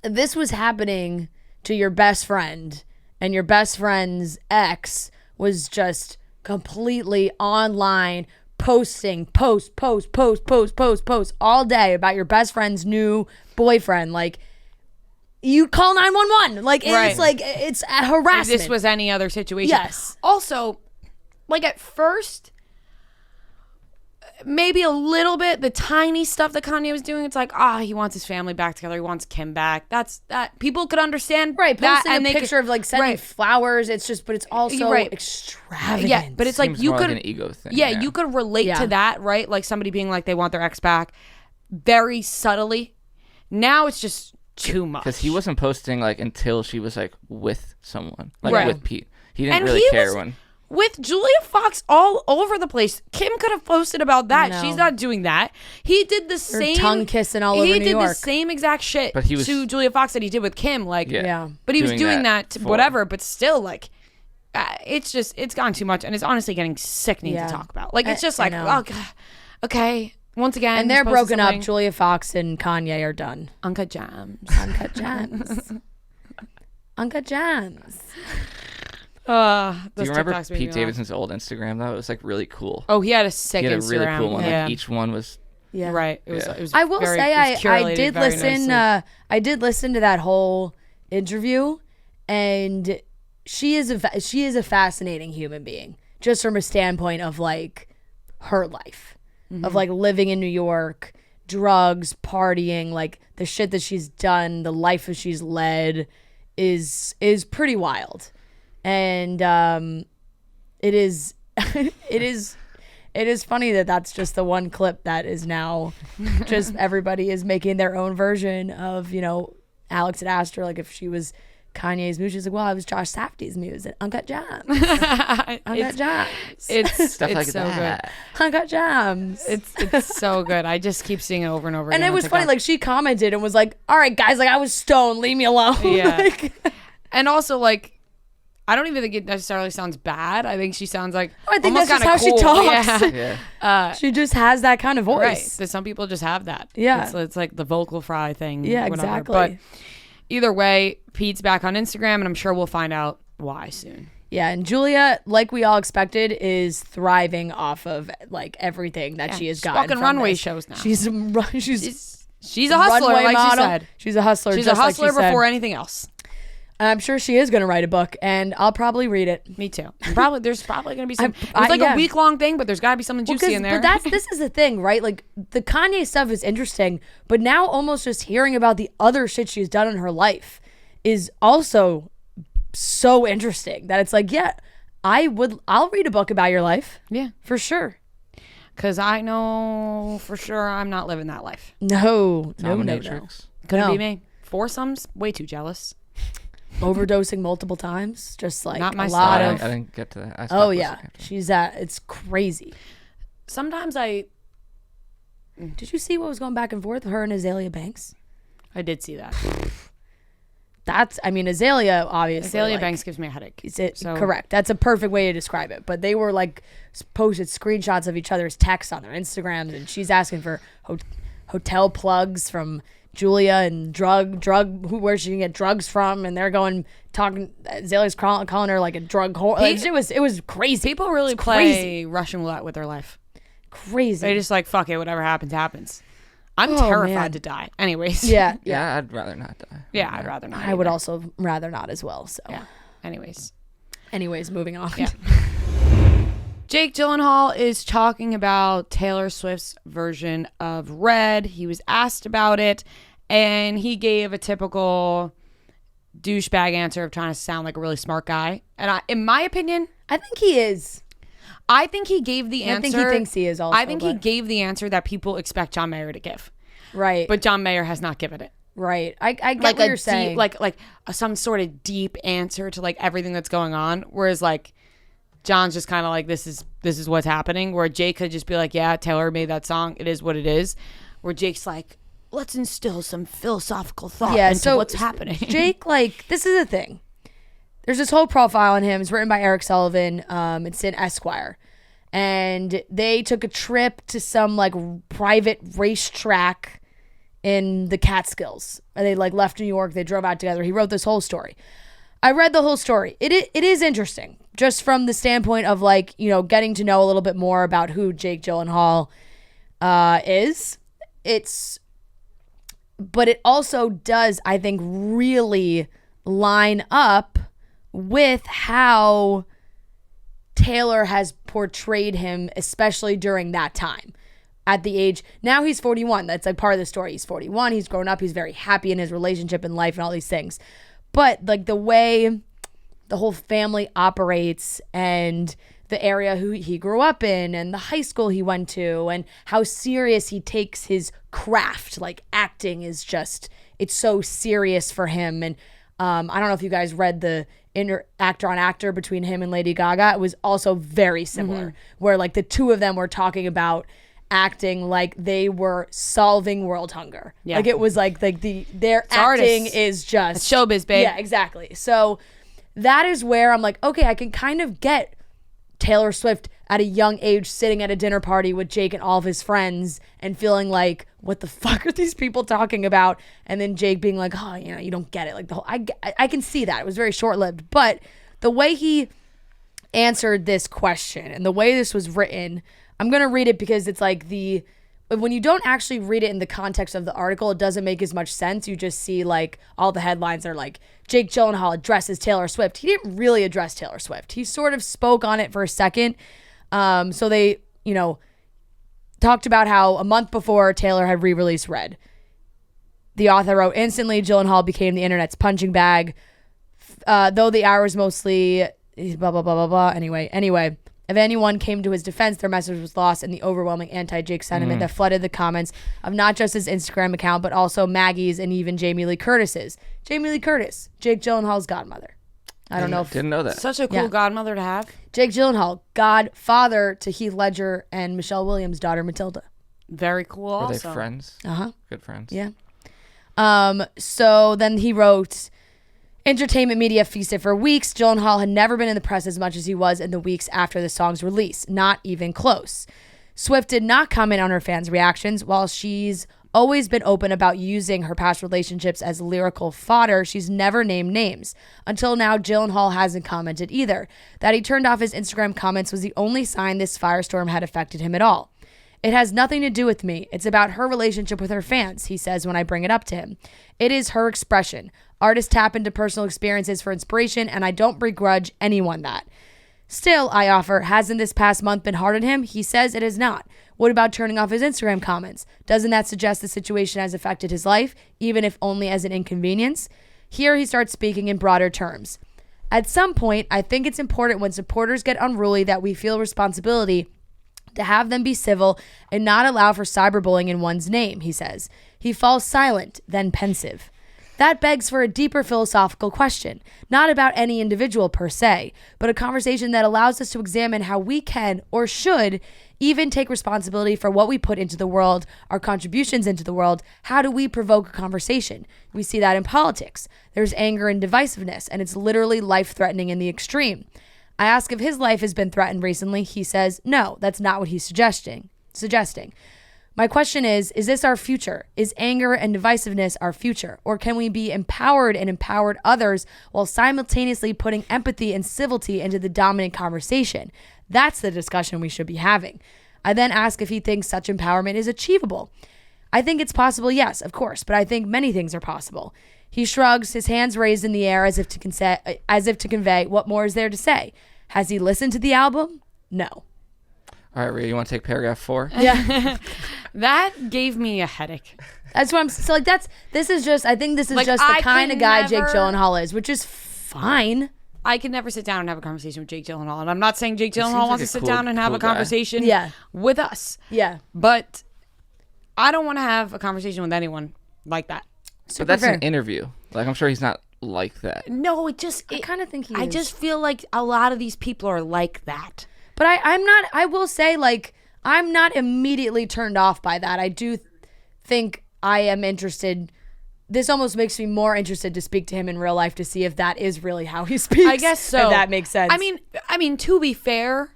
this was happening to your best friend, and your best friend's ex was just completely online posting post all day about your best friend's new boyfriend, like, you call 911. Like,
right.
It's like, it's a harassment.
If this was any other situation.
Yes.
Also, like, at first, maybe a little bit, the tiny stuff that Kanye was doing, it's like, he wants his family back together. He wants Kim back. That people could understand.
Right.
That,
Posting a picture of, like, sending flowers. It's just, but it's also extravagant.
Yeah, but it's like, you could,
like an ego thing.
Yeah, you could relate to that, right? Like somebody being like, they want their ex back very subtly. Now it's just too much.
Because he wasn't posting, like, until she was, like, with someone. Like, with Pete. He didn't really care when...
With Julia Fox all over the place. Kim could have posted about that. She's not doing that. He did the same
tongue kissing all over New York.
He did the same exact shit to Julia Fox that he did with Kim. Like, but he was doing that to whatever. But still, like, it's gone too much, and it's honestly getting sickening to talk about. Like, it's just like, oh god, okay. Once again,
and they're broken up. Julia Fox and Kanye are done.
Uncut Gems.
Uncut Gems. Uncut Gems.
Do you remember Pete Davidson's old Instagram? That was like really cool.
Oh, he had a sick Instagram.
He had a really cool one.
Yeah.
Like each one was
right. It was
I will say I did listen. I did listen to that whole interview, and she is a fascinating human being, just from a standpoint of like her life. Of like living in New York, drugs, partying, like the shit that she's done, the life that she's led is pretty wild. And it is funny that that's just the one clip that is now just everybody is making their own version of, you know, Alex had asked her like if she was Kanye's muse. She's like, well, I was Josh Safdie's muse at Uncut Gems. Uncut Gems.
It's
stuff like
so
that.
Good.
Uncut Gems.
It's so good. I just keep seeing it over and over again.
And it was funny. Like she commented and was like, all right, guys, like I was stoned. Leave me alone.
Yeah.
Like,
and also like, I don't even think it necessarily sounds bad. I think she sounds like
I think
almost
that's just how
cool.
she talks.
Yeah.
She just has that kind of voice.
Right. That some people just have that.
Yeah.
It's like the vocal fry thing.
Yeah,
whatever.
exactly.
But either way, Pete's back on Instagram, and I'm sure we'll find out why soon.
Yeah, and Julia, like we all expected, is thriving off of like everything that she has gotten.
Fucking runway shows now.
She's a
hustler, like
model.
she said.
She's a hustler.
She's
just
a hustler
like
before anything else.
I'm sure she is going to write a book, and I'll probably read it.
Me too. There's probably going to be some. It's like a week-long thing, but there's got to be something juicy in there.
But this is the thing, right? Like the Kanye stuff is interesting, but now almost just hearing about the other shit she's done in her life is also so interesting that it's like, yeah, I'll read a book about your life.
Yeah,
for sure.
Because I know for sure I'm not living that life.
No.
Couldn't be me. Foursomes, way too jealous.
Overdosing multiple times, just like
not my
a lot
I
of.
didn't get to that.
Oh yeah, it's crazy.
Sometimes
Did you see what was going back and forth with her and Azalea Banks?
I did see that.
Azalea obviously.
Azalea Banks gives me a headache.
Correct. That's a perfect way to describe it. But they were like posted screenshots of each other's texts on their Instagrams, and she's asking for hotel plugs from Julia and where she can get drugs from, and they're talking. Azalea's calling her like a drug whore. Like, it was crazy.
People really play Russian roulette with their life.
Crazy.
They just like fuck it, whatever happens happens. I'm terrified to die. Anyways.
Yeah.
I'd rather not die.
Yeah, I'd rather not.
I would also rather not as well. So.
Yeah. Anyways,
moving on.
Yeah. Jake Gyllenhaal is talking about Taylor Swift's version of Red. He was asked about it, and he gave a typical douchebag answer of trying to sound like a really smart guy. And in my opinion,
I think he is.
I think he gave the answer.
I think he thinks he is also.
I think he gave the answer that people expect John Mayer to give.
Right.
But John Mayer has not given it.
Right. I get
like
what you're saying.
Like some sort of deep answer to like everything that's going on. Whereas like John's just kind of like, this is what's happening. Where Jake could just be like, yeah, Taylor made that song. It is what it is. Where Jake's like, let's instill some philosophical thought into what's happening.
Jake, like, this is the thing. There's this whole profile on him. It's written by Eric Sullivan. It's in Esquire. And they took a trip to some, like, private racetrack in the Catskills. They, like, left New York. They drove out together. He wrote this whole story. I read the whole story. It is interesting, just from the standpoint of, like, you know, getting to know a little bit more about who Jake Gyllenhaal is. But it also does, I think, really line up with how Taylor has portrayed him, especially during that time. At the age, now he's 41. That's like part of the story. He's 41. He's grown up. He's very happy in his relationship and life and all these things. But like the way the whole family operates and the area who he grew up in and the high school he went to and how serious he takes his craft, like acting is just, it's so serious for him. And I don't know if you guys read the actor on actor between him and Lady Gaga. It was also very similar, where like the two of them were talking about acting like they were solving world hunger. Yeah. Like it was like their acting is just
it's showbiz, babe.
Yeah, exactly. So that is where I'm like, okay, I can kind of get Taylor Swift at a young age sitting at a dinner party with Jake and all of his friends and feeling like, what the fuck are these people talking about? And then Jake being like, oh, you know, you don't get it. Like the whole, I can see that. It was very short-lived. But the way he answered this question and the way this was written, I'm going to read it because it's like when you don't actually read it in the context of the article, it doesn't make as much sense. You just see like all the headlines are like, Jake Gyllenhaal addresses Taylor Swift. He didn't really address Taylor Swift. He sort of spoke on it for a second. So they, you know, talked about how a month before Taylor had re-released Red. The author wrote, instantly Gyllenhaal became the internet's punching bag. Though the hours mostly blah, blah, blah, blah, blah. Anyway. If anyone came to his defense, their message was lost in the overwhelming anti-Jake sentiment that flooded the comments of not just his Instagram account, but also Maggie's and even Jamie Lee Curtis's. Jamie Lee Curtis, Jake Gyllenhaal's godmother. I don't know if...
Didn't know that.
Such a cool godmother to have.
Jake Gyllenhaal, godfather to Heath Ledger and Michelle Williams' daughter, Matilda.
Very cool also.
Were they friends?
Uh-huh.
Good friends.
Yeah. So then he wrote... Entertainment media feasted for weeks. Gyllenhaal had never been in the press as much as he was in the weeks after the song's release. Not even close. Swift did not comment on her fans' reactions. While she's always been open about using her past relationships as lyrical fodder, she's never named names. Until now, Gyllenhaal hasn't commented either. That he turned off his Instagram comments was the only sign this firestorm had affected him at all. It has nothing to do with me. It's about her relationship with her fans, he says when I bring it up to him. It is her expression. Artists tap into personal experiences for inspiration, and I don't begrudge anyone that. Still, I offer, hasn't this past month been hard on him? He says it has not. What about turning off his Instagram comments? Doesn't that suggest the situation has affected his life, even if only as an inconvenience? Here he starts speaking in broader terms. At some point, I think it's important when supporters get unruly that we feel responsibility to have them be civil and not allow for cyberbullying in one's name, he says. He falls silent, then pensive. That begs for a deeper philosophical question, not about any individual per se, but a conversation that allows us to examine how we can or should even take responsibility for what we put into the world, our contributions into the world. How do we provoke a conversation? We see that in politics. There's anger and divisiveness, and it's literally life-threatening in the extreme. I ask if his life has been threatened recently. He says, no, that's not what he's suggesting. My question is this our future? Is anger and divisiveness our future? Or can we be empowered and empowered others while simultaneously putting empathy and civility into the dominant conversation? That's the discussion we should be having. I then ask if he thinks such empowerment is achievable. I think it's possible, yes, of course, but I think many things are possible. He shrugs, his hands raised in the air as if to convey what more is there to say. Has he listened to the album? No.
All right, Rhea, you want to take paragraph 4?
Yeah.
That gave me a headache.
That's what I'm so like. This is just the kind of guy Jake Gyllenhaal is, which is fine.
I can never sit down and have a conversation with Jake Gyllenhaal, and I'm not saying Jake Gyllenhaal wants to sit down and have a conversation with us.
Yeah,
but I don't want to have a conversation with anyone like that.
But that's an interview. Like, I'm sure he's not like that.
No, I
kind of think he is.
I just feel like a lot of these people are like that.
But I'm not. I will say, like, I'm not immediately turned off by that. I do think I am interested. This almost makes me more interested to speak to him in real life to see if that is really how he speaks.
I guess so.
If that makes sense.
I mean, to be fair,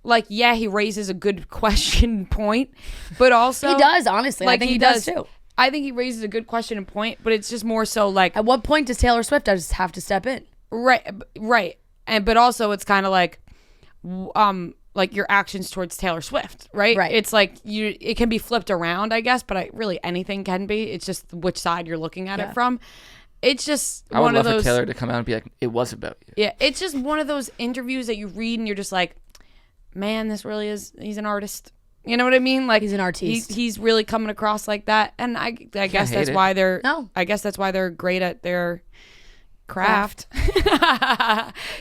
like, yeah, he raises a good question point, but also
he does, honestly. Like, I think he does too.
I think he raises a good question and point, but it's just more so like,
at what point does Taylor Swift just have to step in?
Right. But also it's kind of like your actions towards Taylor Swift, right?
Right.
It's like it can be flipped around, I guess, but really anything can be. It's just which side you're looking at it from. It's just
I would love for Taylor to come out and be like, it was about you.
Yeah, it's just one of those interviews that you read and you're just like, man, this really is, he's an artist. You know what I mean? Like,
he's an artiste.
He's really coming across like that. And I guess that's why they're great at their craft.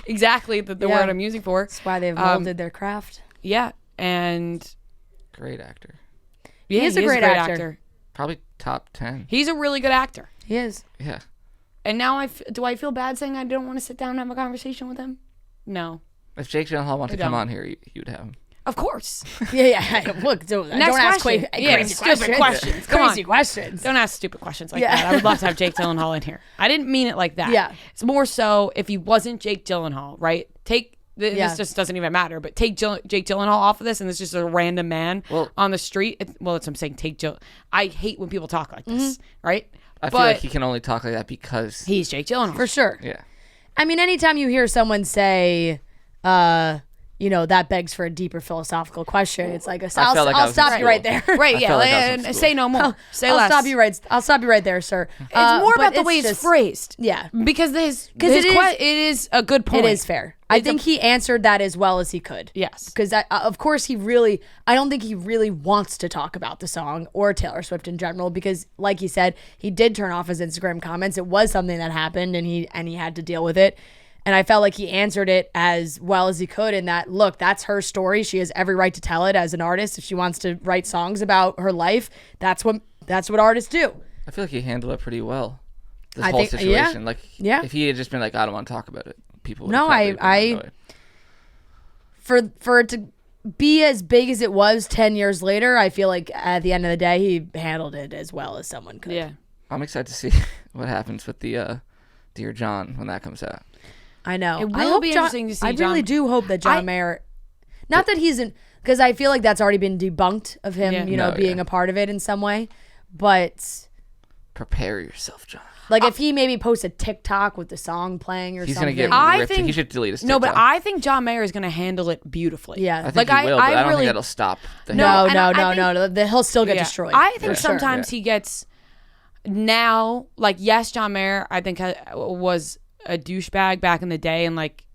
Exactly, the word I'm using for.
That's why they've molded their craft.
Yeah, and
great actor.
Yeah,
he is a great actor.
Probably top 10.
He's a really good actor.
He is.
Yeah.
And now do I feel bad saying I don't want to sit down and have a conversation with him? No.
If Jake Gyllenhaal wanted to come on here, you would have him.
Of course.
Yeah. Look, don't ask crazy questions.
Crazy
questions.
Don't ask stupid questions like that. I would love to have Jake Gyllenhaal in here. I didn't mean it like that.
Yeah.
It's more so if he wasn't Jake Gyllenhaal, right? This just doesn't even matter, but take Jake Gyllenhaal off of this and it's just a random man on the street. That's what I'm saying. I hate when people talk like this, right?
I feel like he can only talk like that because
he's Jake Gyllenhaal.
For sure.
Yeah.
I mean, anytime you hear someone say, that begs for a deeper philosophical question. It's like, I'll stop you right there.
Right, yeah. Say no more. Say less.
I'll stop you right there, sir.
It's more about the way it's phrased.
Yeah.
Because it is a good point.
It is fair. I think he answered that as well as he could.
Yes.
Because, of course, I don't think he really wants to talk about the song or Taylor Swift in general because, like he said, he did turn off his Instagram comments. It was something that happened and he had to deal with it. And I felt like he answered it as well as he could in that, look, that's her story. She has every right to tell it as an artist. If she wants to write songs about her life, that's what artists do.
I feel like he handled it pretty well. This whole situation. If he had just been like, I don't want to talk about it, people would
for it to be as big as it was 10 years later, I feel like at the end of the day, he handled it as well as someone could.
Yeah.
I'm excited to see what happens with the Dear John when that comes out.
I know.
It will be interesting to see.
I really do hope that John Mayer, not that he's in, because I feel like that's already been debunked of him, being a part of it in some way. But
prepare yourself, John.
Like if he maybe posts a TikTok with the song playing or something.
He's gonna get ripped. He should delete his TikTok.
No, but I think John Mayer is gonna handle it beautifully.
Yeah,
I think he will, but I don't think that'll stop.
No. He'll still get destroyed.
I think sometimes he gets now. Like yes, John Mayer, I think was a douchebag back in the day and like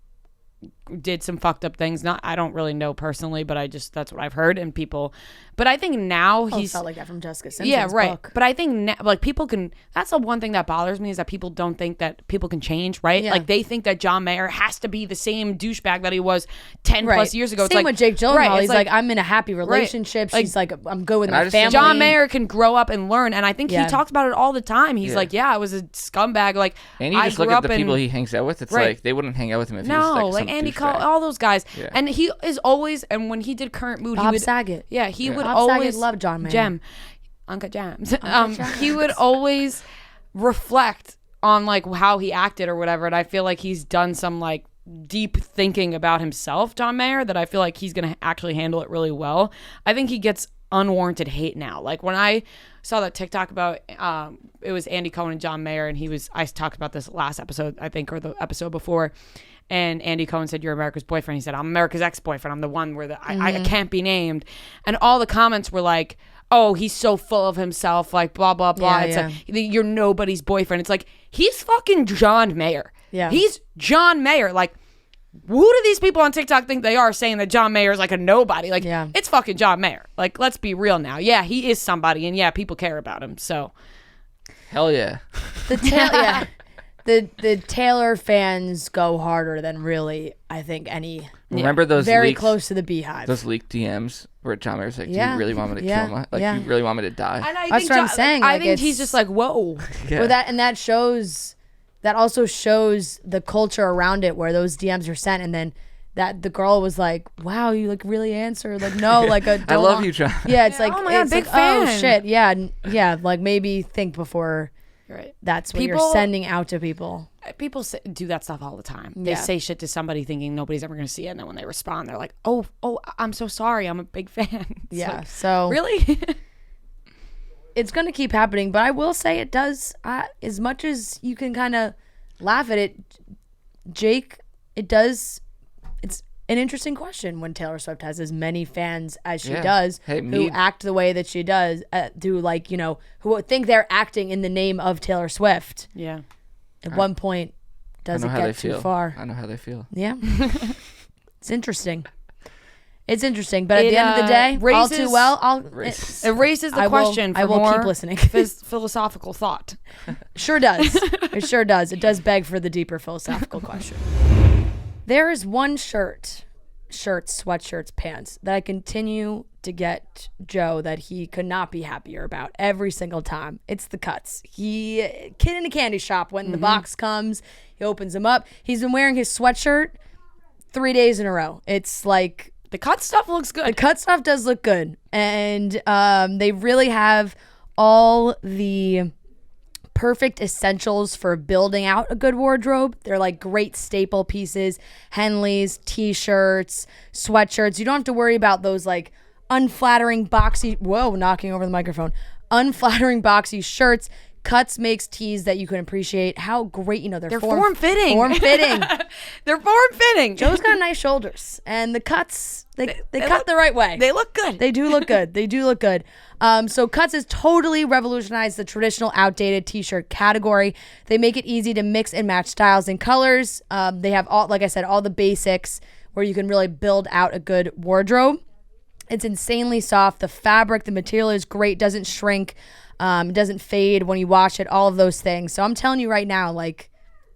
did some fucked up things. I don't really know personally, but that's what I've heard and people. But I think now he's
felt like that from Jessica Simpson's book.
But I think people can. That's the one thing that bothers me is that people don't think that people can change, right? Yeah. Like they think that John Mayer has to be the same douchebag that he was 10 plus years ago.
Same with Jake Gyllenhaal. He's like, I'm in a happy relationship. She's like, I'm good with my family.
John Mayer can grow up and learn, and I think he talks about it all the time. He's like, I was a scumbag. Like,
and you just look at the people he hangs out with. It's like they wouldn't hang out with him if he was like
Andy Cole, all those guys. Yeah. And he is always, and when he did Current Mood,
Bob Saget.
Yeah, he would
Bob
always
Saget loved John Mayer.
Jem, Uncle Jams. He would always reflect on like how he acted or whatever, and I feel like he's done some like deep thinking about himself, John Mayer, that I feel like he's gonna actually handle it really well. I think he gets unwarranted hate now. Like when I saw that TikTok about it was Andy Cohen and John Mayer, and I talked about this last episode, I think, or the episode before. And Andy Cohen said, "You're America's boyfriend." He said, "I'm America's ex-boyfriend. I'm the one where I can't be named." And all the comments were like, "Oh, he's so full of himself, like blah, blah, blah." Like, you're nobody's boyfriend. It's like, he's fucking John Mayer.
Yeah.
He's John Mayer. Like, who do these people on TikTok think they are saying that John Mayer is like a nobody? Like, it's fucking John Mayer. Like, let's be real now. Yeah, he is somebody, and people care about him. So,
hell yeah.
The Taylor fans go harder than really, I think, any.
Remember those
very
leaks,
close to the Beehive.
Those leaked DMs where John Mayer's like, "Do you really want me to kill my? Like, you really want me to die?"
And
That's what I'm saying.
I think he's just like, whoa.
Yeah. That also shows the culture around it, where those DMs are sent, and then that the girl was like, wow, you like really answered. Like, no, like
I love you, John.
Yeah, it's like,
oh my God,
it's
big
like,
fan.
oh shit. Yeah. Like maybe think before
Right.
that's what you're sending out to people.
People do that stuff all the time. They
Yeah.
say shit to somebody thinking nobody's ever going to see it. And then when they respond, they're like, oh, I'm so sorry. I'm a big fan. It's
Yeah.
like,
So
really?
it's going to keep happening. But I will say it does, as much as you can kind of laugh at it, Jake, it's an interesting question when Taylor Swift has as many fans as she does, who act the way that she does, who like, who think they're acting in the name of Taylor Swift.
Yeah.
At one point, does it get too far?
I know how they feel.
Yeah. It's interesting. It's interesting, but at the end of the day, all too well,
it raises the question for
I will
more
keep listening.
Philosophical thought.
Sure does. It sure does. It does beg for the deeper philosophical question. There is one shirts, sweatshirts, pants that I continue to get Joe that he could not be happier about every single time. It's the cuts. Kid in a candy shop, when the box comes, he opens them up. He's been wearing his sweatshirt 3 days in a row. It's like,
the cut stuff looks good.
the cut stuff does look good. And they really have all the perfect essentials for building out a good wardrobe. They're like great staple pieces, Henleys, t-shirts, sweatshirts. You don't have to worry about those like unflattering boxy, knocking over the microphone, unflattering boxy shirts. Cuts makes tees that you can appreciate. How great, they're
form-fitting.
Form-fitting.
They're form-fitting.
Joe's got nice shoulders, and the cuts, they cut the right way.
They look good.
They do look good. They do look good. So Cuts has totally revolutionized the traditional outdated t-shirt category. They make it easy to mix and match styles and colors. They have all, like I said, all the basics where you can really build out a good wardrobe. It's insanely soft. The fabric, the material is great. Doesn't shrink. It doesn't fade when you wash it. All of those things. So I'm telling you right now, like,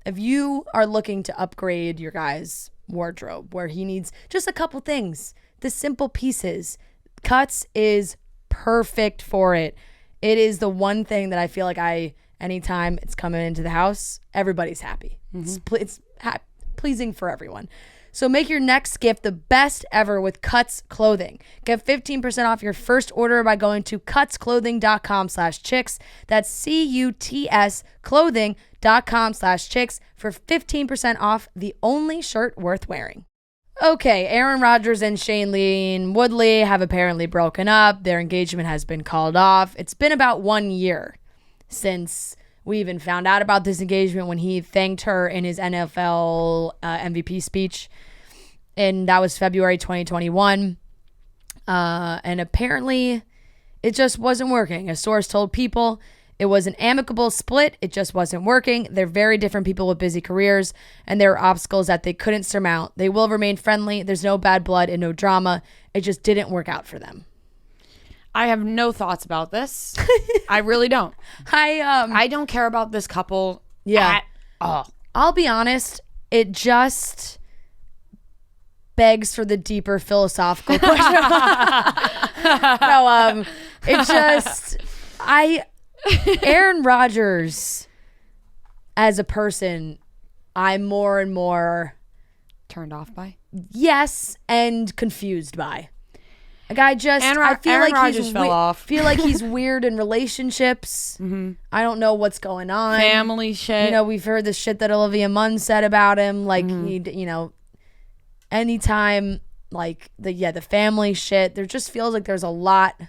if you are looking to upgrade your guy's wardrobe where he needs just a couple things, the simple pieces, Cuts is perfect for it. It is the one thing that I feel like anytime it's coming into the house, everybody's happy. It's pleasing for everyone. So make your next gift the best ever with Cuts Clothing. Get 15% off your first order by going to cutsclothing.com/chicks. That's CUTS clothing.com/chicks for 15% off the only shirt worth wearing. Okay, Aaron Rodgers and Shailene Woodley have apparently broken up. Their engagement has been called off. It's been about 1 year since we even found out about this engagement, when he thanked her in his NFL MVP speech. And that was February 2021. And apparently it just wasn't working. A source told People it was an amicable split. It just wasn't working. They're very different people with busy careers, and there are obstacles that they couldn't surmount. They will remain friendly. There's no bad blood and no drama. It just didn't work out for them.
I have no thoughts about this. I really don't. I don't care about this couple at all.
I'll be honest. It just begs for the deeper philosophical question. Aaron Rodgers as a person, I'm more and more
turned off by.
Yes, and confused by. Like I feel
Aaron
like
Rodgers fell off.
Feel like he's weird in relationships. I don't know what's going on.
Family shit.
We've heard the shit that Olivia Munn said about him. Like anytime, like the family shit. There just feels like there's a lot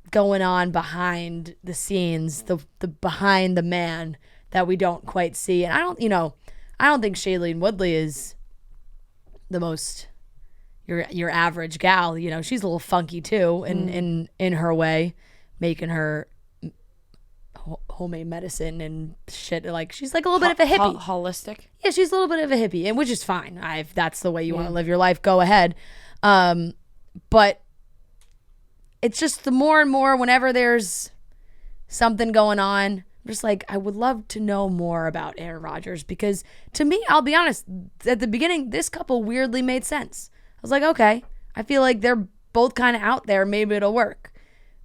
going on behind the scenes, the behind the man that we don't quite see. And I don't think Shailene Woodley is the most your average gal. She's a little funky too in her way, making her homemade medicine and shit. Like she's like a little bit of a hippie.
Holistic.
Yeah, she's a little bit of a hippie, and which is fine. If that's the way you want to live your life, go ahead. But it's just the more and more whenever there's something going on, I'm just like, I would love to know more about Aaron Rodgers, because to me, I'll be honest, at the beginning, this couple weirdly made sense. I was like, okay, I feel like they're both kind of out there. Maybe it'll work.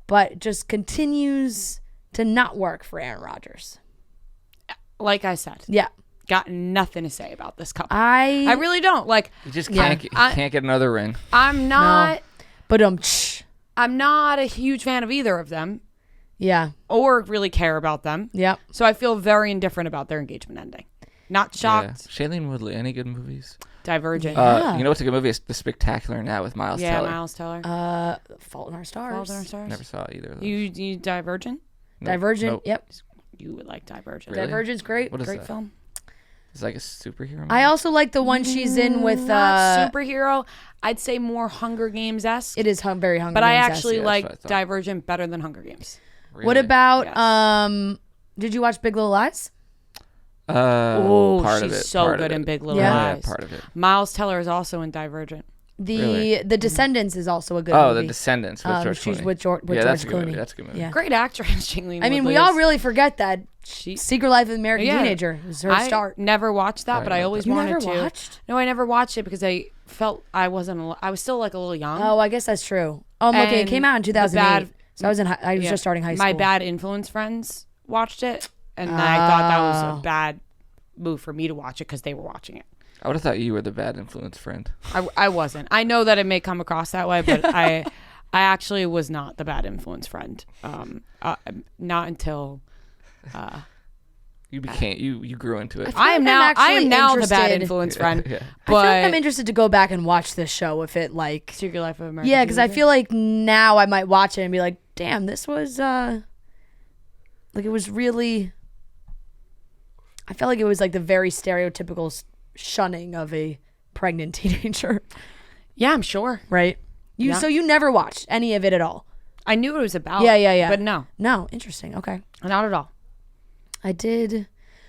But it just continues to not work for Aaron Rodgers.
Like I said.
Yeah.
got nothing to say about this couple.
I
really don't. Like,
You just can't get another ring.
I'm not.
No. But
I'm not a huge fan of either of them.
Yeah.
Or really care about them.
Yep.
So I feel very indifferent about their engagement ending. Not shocked.
Yeah. Shailene Woodley, any good movies?
Divergent.
You know what's a good movie? It's The Spectacular Now with Miles Teller.
Yeah, Miles Teller.
Fault in Our Stars.
Fault in Our Stars.
Never saw either of those.
You Divergent?
Divergent.
Nope.
Yep.
You would like Divergent.
Really?
Divergent's great.
What is
Great
that?
film.
It's like a superhero movie?
I also like the one she's in with.
Not superhero. I'd say more Hunger Games-esque.
It is very Hunger
But I
Games-esque.
actually
Yeah, that's what I
like
thought.
Divergent better than Hunger Games.
Really?
What about
Yes.
Did you watch Big Little Lies?
Part of
she's
it.
so
part of
good
it.
in Big Little
Yeah.
Lies.
Yeah, part of it.
Miles Teller is also in Divergent.
The Descendants is also a good
Oh,
movie.
The Descendants with George
she's
Clooney.
with George
that's a
Clooney.
good movie. That's a good movie.
Yeah.
Great actress, Shailene
I mean,
Woodley
we all
is-
really forget that Secret Life of the American
Yeah.
Teenager was her
I
start.
never watched that, but I always
You
wanted
never
to.
watched?
No, I never watched it because I felt I wasn't. I was still like a little young.
Oh, I guess that's true. Oh, okay, it
And
came out in
the
2008.
bad-
So I was
Yeah.
just starting high school.
My bad influence friends watched it, and I thought that was
Oh.
a bad move for me to watch it because they were watching it.
I would have thought you were the bad influence friend.
I wasn't. I know that it may come across that way, but I actually was not the bad influence friend. Not until
You became you grew into it.
I am
like I'm
now. I am
actually
now the bad
interested-
influence friend.
Yeah.
I feel
But
like I'm interested to go back and watch this show if it like.
Secret Life of American.
Yeah, because I
Teenager.
feel like now I might watch it and be like, damn, this was like it was really. I felt like it was like the very stereotypical shunning of a pregnant teenager,
Yeah, I'm sure.
right?
Yeah.
So you never watched any of it at all?
I knew what it was about.
Yeah.
But no,
No, interesting. Okay,
not at all.
I did.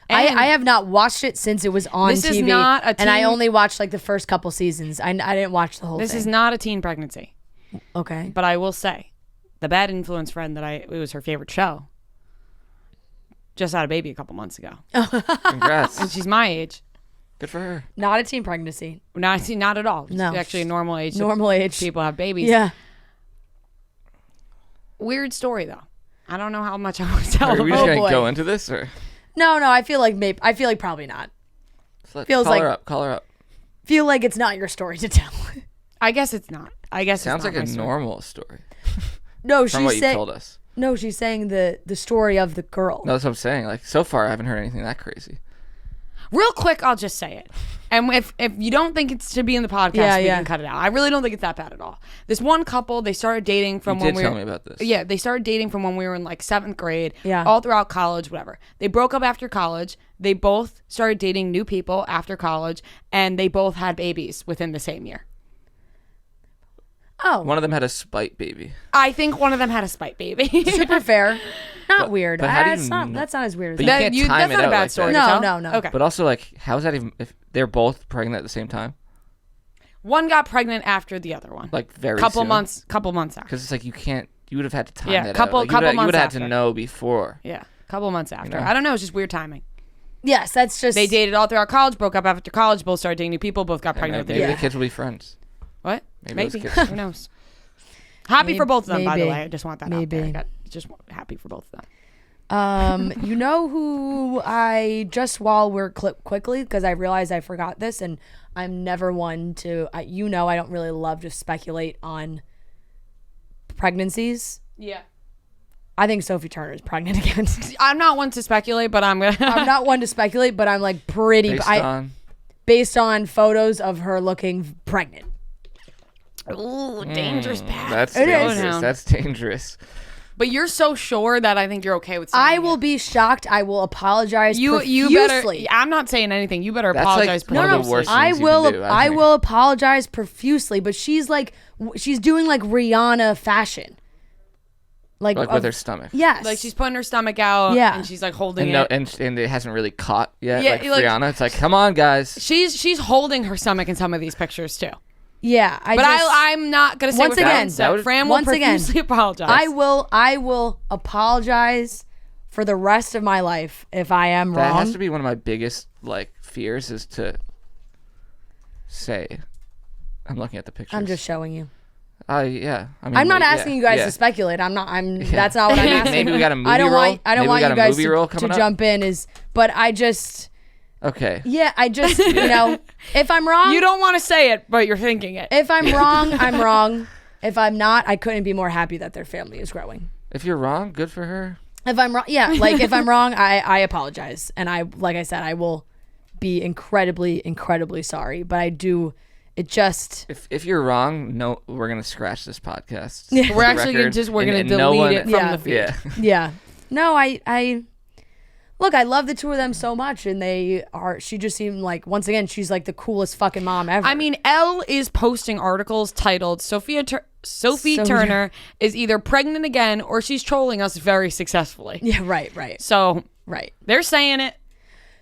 And
I have not watched it since it was on
This
TV,
is not a
and I
teen-
only watched like the first couple seasons. I didn't watch the whole
This
thing.
is not a teen pregnancy,
Okay.
but I will say, the bad influence friend it was her favorite show. Just had a baby a couple months ago, and
Congrats.
she's my age.
Good for her.
Not a teen pregnancy.
Not at all. It's
No.
actually a normal age. that
Normal age.
people have babies.
Yeah.
Weird story though. I don't know how much I want to tell.
Are we
about
just
Oh,
gonna
boy.
go into this or?
No, I feel like probably not. Feels
call
like-
her up. Call her up.
Feel like it's not your story to tell.
I guess it's not. I guess
Sounds
it's
like
not
a
my story.
normal story
No,
from what
she's
you
saying.
told us.
No, she's saying the story of the girl.
No, that's what I'm saying. Like so far, I haven't heard anything that crazy.
Real quick, I'll just say it. And if you don't think it's to be in the podcast, we
Yeah.
can cut it out. I really don't think it's that bad at all. This one couple, they started dating from
You
when
did
we
tell
were.
me about this.
Yeah, they started dating from when we were in like 7th grade.
Yeah.
All throughout college, whatever. They broke up after college. They both started dating new people after college, and they both had babies within the same year.
Oh,
One of them had a spite baby.
I think one of them had a spite baby.
super fair. Not weird.
but how do you
That's not.
know?
That's not as weird as
But
that.
you can't time
that's
it
not a
out
bad
like
story.
that.
to
No,
tell.
no.
Okay.
But also, like, how is that even if they're both pregnant at the same time?
One got pregnant after the other one.
Like very
couple
soon?
months after.
Because it's like you can't. You would have had to time
Yeah,
that
couple-
out. Like,
couple
you would
months
have had to
after.
know before.
Yeah, couple months after.
know?
I don't know. It's just weird timing.
Yes, that's just.
They dated all throughout college, broke up after college, both started dating new people, both got
And
pregnant
maybe
with
the
the
kids will be friends.
What?
Maybe those kids-
Who knows? Happy for both of them, by the
Maybe.
way. I just want that
Maybe.
out there. Just happy for both of them.
You know who I just while we're quickly because I realized I forgot this and I'm never one to. I don't really love to speculate on pregnancies.
Yeah.
I think Sophie Turner is pregnant again.
I'm not one to speculate, but I'm gonna.
I'm not one to speculate, but I'm like pretty based on photos of her looking pregnant.
Ooh, dangerous path.
That's
It is.
dangerous. That's dangerous.
But you're so sure that I think you're okay with.
I
saying
will
it.
be shocked. I will apologize
You
profusely.
better. I'm not saying anything. You better
That's like
apologize.
one of the
profusely.
worst
I
things you
will.
can do, I think.
will apologize profusely. But she's like, she's doing like Rihanna fashion, like
With her stomach.
Yes,
Like she's putting her stomach out.
Yeah.
And she's like holding
And, no,
it.
and it hasn't really caught yet.
Yeah,
like
like-
Rihanna. It's like, come on, guys.
She's holding her stomach in some of these pictures too.
yeah.
But I'm not gonna say
Once
what
again,
Fran said.
that would-
Fran will
once again,
profusely apologize.
I will apologize for the rest of my life if I am
That
wrong.
has to be one of my biggest like fears is to say. I'm looking at the pictures.
I'm just showing you.
Yeah. I mean,
I'm not
yeah,
asking you guys
yeah.
to speculate. That's not what I'm asking.
Maybe we got a movie
I don't
roll.
want
Maybe we
you
got a
guys
movie roll
to
coming up.
jump in. But I just
Okay.
Yeah, I just, if I'm wrong.
You don't want to say it, but you're thinking it.
If I'm wrong, I'm wrong. If I'm not, I couldn't be more happy that their family is growing.
If you're wrong, good for her.
If I'm wrong, yeah, like if I'm wrong, I apologize. And like I said, I will be incredibly, incredibly sorry. But I do, it just.
If you're wrong, no, we're going to scratch this podcast.
Yeah.
We're actually going to delete it from the feed.
Yeah.
Yeah. No, I look, I love the two of them so much, and she just seemed like, once again, she's like the coolest fucking mom ever.
I mean, Elle is posting articles titled Sophie Turner is either pregnant again or she's trolling us very successfully.
Yeah, right.
So,
right.
They're saying it.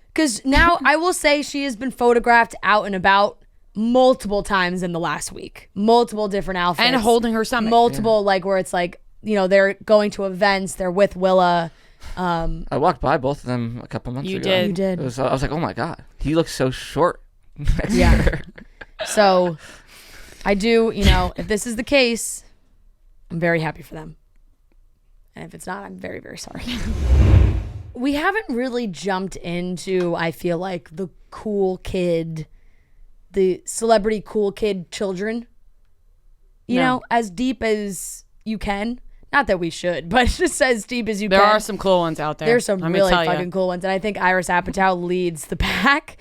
Because now I will say she has been photographed out and about multiple times in the last week. Multiple different outfits.
And holding her stomach.
Multiple, like, where it's like, they're going to events, they're with Willa.
I walked by both of them a couple months ago.
You did.
I was like, oh my God, he looks so short.
Yeah. So I do, if this is the case, I'm very happy for them. And if it's not, I'm very, very sorry. We haven't really jumped into, I feel like, the celebrity cool kid children. As deep as you can. Not that we should, but just as deep as you can.
There are some cool ones out there.
There's some really fucking cool ones. And I think Iris Apatow leads the pack.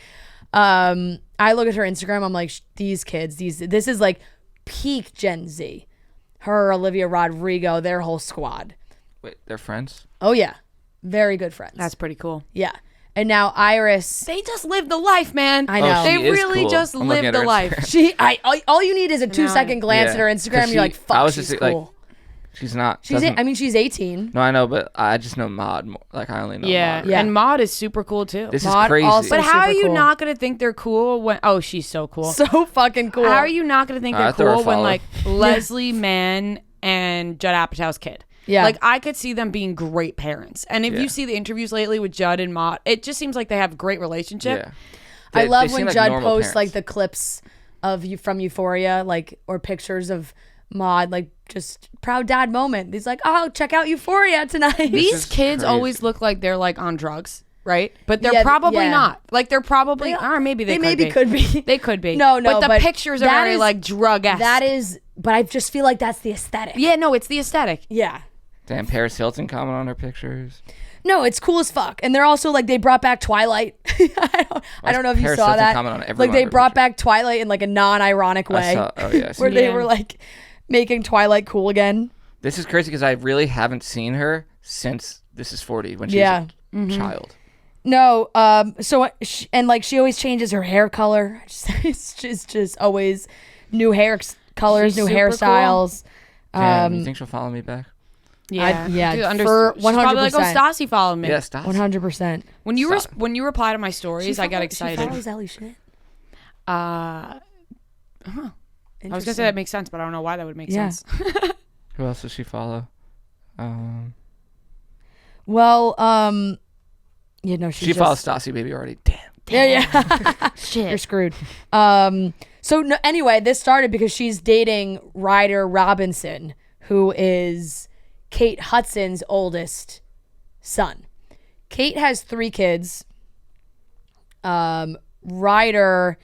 I look at her Instagram. I'm like, these kids, this is like peak Gen Z. Her, Olivia Rodrigo, their whole squad.
Wait, they're friends?
Oh, yeah. Very good friends.
That's pretty cool.
Yeah. And now Iris.
They just live the life, man.
I know.
They really just live the life.
All you need is a 2-second glance at her Instagram. And you're like, fuck, she's cool.
Like, she's not.
She's 18.
No, I know, but I just know Maude. Like, I only know Maude.
Yeah.
And Maude is super cool, too.
This
Maude
is crazy.
also
but how are you
cool.
not going to think they're cool when... Oh, she's so cool.
So fucking cool.
How are you not going to think they're cool when, like,
follow.
Leslie Mann and Judd Apatow's kid?
Yeah.
Like, I could see them being great parents. And if you see the interviews lately with Judd and Maude, it just seems like they have a great relationship.
Yeah.
I love when
like
Judd
normal
posts,
parents.
like, the clips of you from Euphoria, like, or pictures of Maude, like, just proud dad moment. He's like, oh, check out Euphoria tonight.
These kids always look like they're, like, on drugs. Right, but they're probably not. Like they're probably, or maybe they could be. They could be.
No,
but the pictures are very like drug-esque.
That is, but I just feel like that's the aesthetic.
Yeah, no, it's the aesthetic.
Yeah.
Damn, Paris Hilton comment on her pictures.
No, it's cool as fuck, and they're also like they brought back Twilight. I don't know if you saw that. Like they brought back Twilight in like a non-ironic way. Where they were like making Twilight cool again.
This is crazy because I really haven't seen her since This Is 40 when she was a child.
No, and like she always changes her hair color. It's just always new hair colors, new hairstyles.
Cool. You think she'll follow me back?
Yeah,
for 100%.
Probably like, oh, Stassi followed me.
Yeah, Stassi.
100%.
When you reply to my stories, I got excited.
She follows Ellie Schmidt.
I was gonna say that makes sense, but I don't know why that would make sense.
Who else does she follow?
You know,
she follows Stassi Baby already. Damn.
Yeah.
Shit.
You're screwed. Anyway, this started because she's dating Ryder Robinson, who is Kate Hudson's oldest son. Kate has 3 kids. Ryder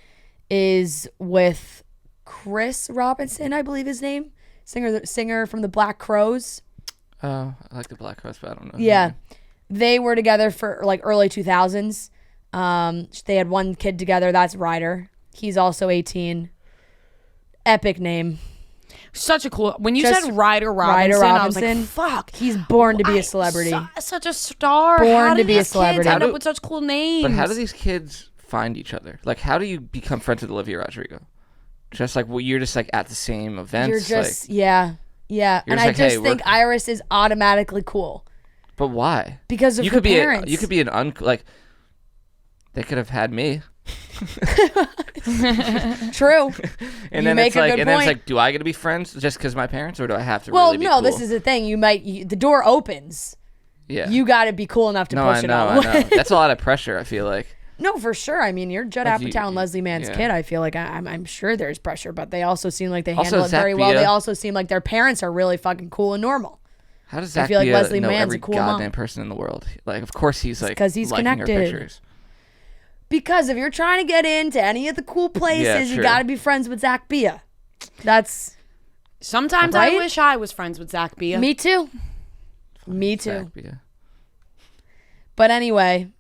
is with Chris Robinson, I believe his name. Singer from the Black Crowes.
Oh, I like the Black Crowes, but I don't know.
Yeah. They were together for like early 2000s. They had 1 kid together. That's Ryder. He's also 18. Epic name.
Such a cool. When you said Ryder Robinson, I was like, fuck.
He's born to be a celebrity.
Such a star.
Born to be a celebrity.
Kids end up with such cool names.
But how do these kids find each other? Like, how do you become friends with Olivia Rodrigo? Just like, you're just like at the same events.
You're just, yeah. And I just think Iris is automatically cool.
But why?
Because of her parents.
You could be they could have had me.
True.
And then it's like, do I get to be friends just because my parents, or do I have to?
Well,
really be cool?
This is the thing. The door opens.
Yeah.
You got to be cool enough to push it all.
I know. That's a lot of pressure, I feel like.
No, for sure. I mean, you're Judd Apatow and Leslie Mann's kid. I feel like I'm sure there's pressure, but they also seem like they handle it very well. They also seem like their parents are really fucking cool and normal.
How does Zach
I feel like Leslie
know
Mann's
every
a cool
goddamn
mom.
person in the world? Like, of course he's like
because he's
liking
connected.
her pictures.
Because if you're trying to get into any of the cool places, you got to be friends with Zach Bia. That's...
Sometimes I wish I was friends with Zach Bia.
Me too. Me too. Zach Bia. But anyway,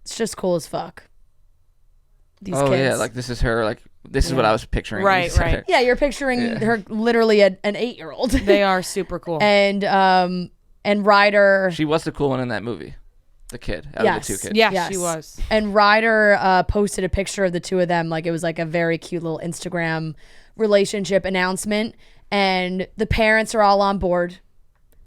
it's just cool as fuck. These kids.
Yeah, like this is her, like this is what I was picturing.
Right.
Yeah, you're picturing her literally an 8-year-old.
They are super cool.
And Ryder.
She was the cool one in that movie. The kid out of the two kids.
Yes, she was.
And Ryder posted a picture of the two of them, like it was like a very cute little Instagram relationship announcement. And the parents are all on board.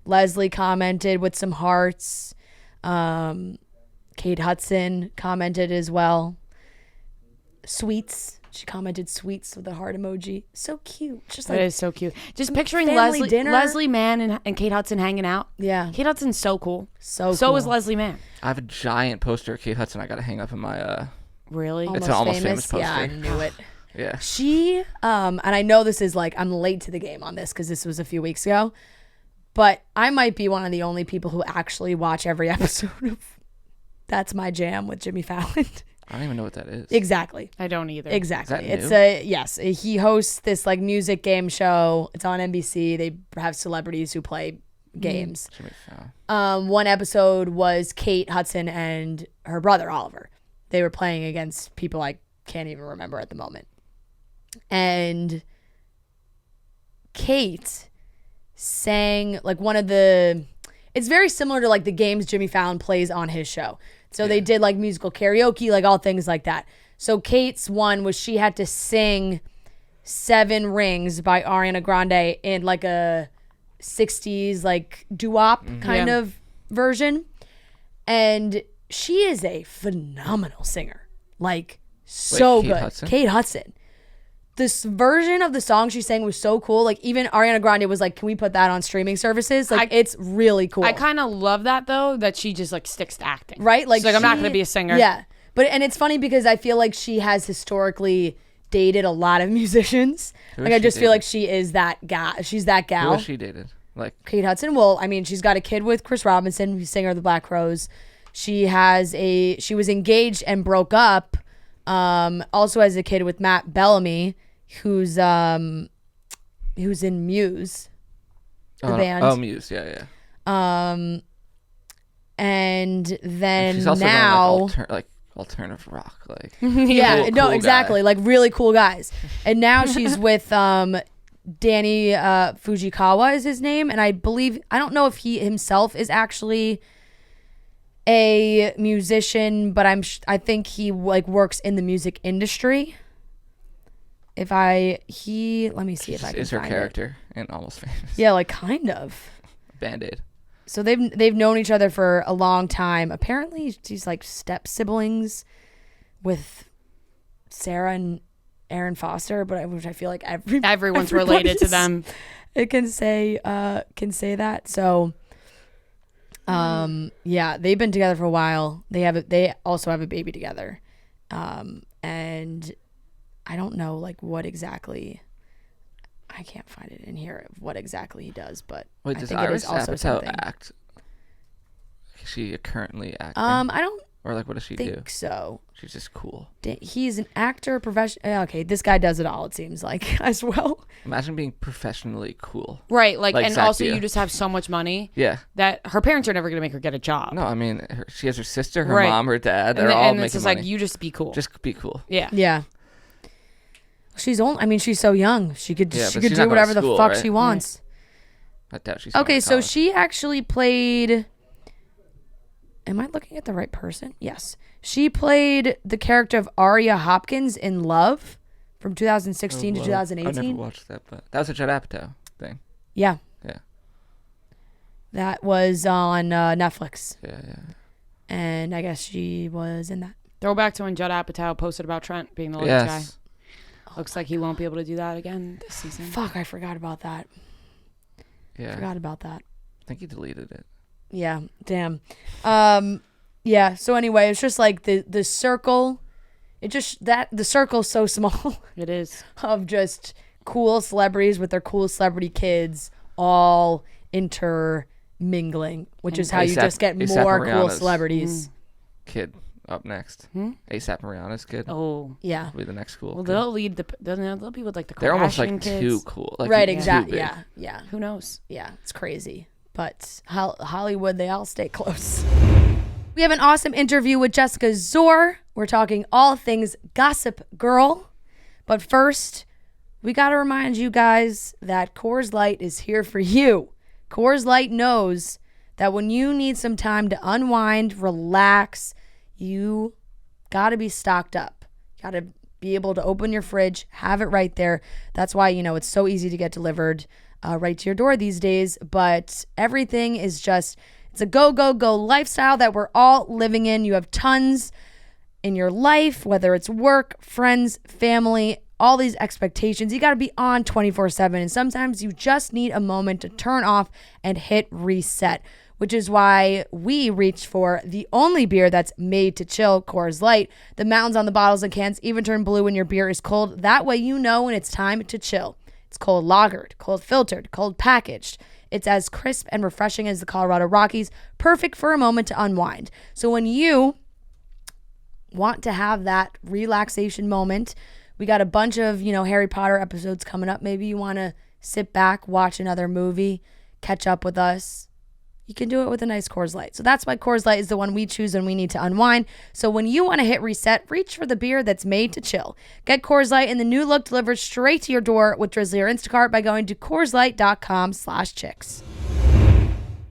Leslie commented with some hearts. Kate Hudson commented as well. Sweets. She commented sweets with a heart emoji. So cute. Just like
it is so cute. Just picturing Leslie Mann and Kate Hudson hanging out.
Yeah.
Kate Hudson's so cool.
So
is Leslie Mann.
I have a giant poster of Kate Hudson I got to hang up in my...
Really?
It's an Almost Famous poster.
Yeah, I knew it.
Yeah.
She, and I know this is like, I'm late to the game on this because this was a few weeks ago, but I might be one of the only people who actually watch every episode of That's My Jam with Jimmy Fallon.
I don't even know what that is.
Exactly.
I don't either.
Exactly.
Is that
new? He hosts this like music game show. It's on NBC. They have celebrities who play games.
Jimmy Fallon.
One episode was Kate Hudson and her brother Oliver. They were playing against people I can't even remember at the moment. And Kate sang like one of the... It's very similar to like the games Jimmy Fallon plays on his show. So they did like musical karaoke, like all things like that. So Kate's one was she had to sing 7 Rings by Ariana Grande in like a 60s like doo-wop kind of version. And she is a phenomenal singer. Like so good.
Hudson?
Kate Hudson. This version of the song she sang was so cool. Like even Ariana Grande was like, can we put that on streaming services? Like it's really cool.
I kind of love that though, that she just like sticks to acting.
Right? Like,
she's like I'm not going to be a singer.
Yeah. And it's funny because I feel like she has historically dated a lot of musicians. Like I just feel like she is that guy. She's that gal.
Who has she dated? Like
Kate Hudson. Well, I mean, she's got a kid with Chris Robinson, singer of the Black Crowes. She was engaged and broke up. Also has a kid with Matt Bellamy, who's in Muse, the band.
Oh, Muse, yeah.
And then
she's also
now
like alternative rock, like
yeah,
cool
exactly,
guy.
like really cool guys. And now she's with Danny Fujikawa is his name, and I don't know if he himself is actually a musician, but I think he like works in the music industry. Let me see if I can
is her
find
character in Almost Famous.
Yeah, like kind of.
Band-Aid.
So they've known each other for a long time. Apparently she's like step siblings with Sarah and Aaron Foster, which I feel like
everyone's related to them.
It can say that. So yeah, they've been together for a while. They also have a baby together. And I don't know like what exactly. I can't find it in here what exactly he does, but
wait, does Iris Apatow act? Is she currently acting?
I don't.
Or like, what does she
think
do?
So
she's just cool.
He's an actor, professional. Okay, this guy does it all. It seems like as well.
Imagine being professionally cool,
right? Like and
Zach
also
Bia.
You just have so much money.
Yeah.
That her parents are never going to make her get a job.
No, I mean she has her sister, her mom, her dad. They're all
and
making
it's just
money.
like you just be cool.
Just be cool.
Yeah.
Yeah. She's old. I mean, she's so young. She could
Yeah,
she
but
could
she's
do
not going
whatever
to school,
the fuck
right?
she wants.
I doubt she's
Okay,
going to
so
college.
she actually played. Am I looking at the right person? Yes. She played the character of Aria Hopkins in Love from 2016 to 2018.
I never watched that, but that was a Judd Apatow thing.
Yeah.
Yeah.
That was on Netflix.
Yeah.
And I guess she was in that.
Throwback to when Judd Apatow posted about Trent being the luggage guy. Looks like he won't be able to do that again this season.
Fuck, I forgot about that.
Yeah.
Forgot about that.
I think he deleted it.
Yeah, damn. Yeah, so anyway, it's just like the circle. The circle's so small.
It is.
Of just cool celebrities with their cool celebrity kids all intermingling, which is how you just get more cool celebrities.
Kid up next. ASAP Rihanna's kid.
Oh,
yeah.
Will be the next cool.
Well, they'll lead they'll be with like the Kardashian
They're almost like
kids.
too cool. Like,
Right, exactly. Yeah.
Who knows?
Yeah, it's crazy. But Hollywood, they all stay close. We have an awesome interview with Jessica Szohr. We're talking all things Gossip Girl. But first, we got to remind you guys that Coors Light is here for you. Coors Light knows that when you need some time to unwind, relax, you got to be stocked up. Got to be able to open your fridge, have it right there. That's why, it's so easy to get delivered right to your door these days. But everything is just... It's a go, go, go lifestyle that we're all living in. You have tons in your life, whether it's work, friends, family, all these expectations. You got to be on 24/7. And sometimes you just need a moment to turn off and hit reset, which is why we reached for the only beer that's made to chill, Coors Light. The mountains on the bottles and cans even turn blue when your beer is cold. That way you know when it's time to chill. It's cold lagered, cold filtered, cold packaged. It's as crisp and refreshing as the Colorado Rockies, perfect for a moment to unwind. So when you want to have that relaxation moment, we got a bunch of, Harry Potter episodes coming up. Maybe you want to sit back, watch another movie, catch up with us. You can do it with a nice Coors Light. So that's why Coors Light is the one we choose when we need to unwind. So when you want to hit reset, reach for the beer that's made to chill. Get Coors Light in the new look delivered straight to your door with Drizzly or Instacart by going to CoorsLight.com/chicks.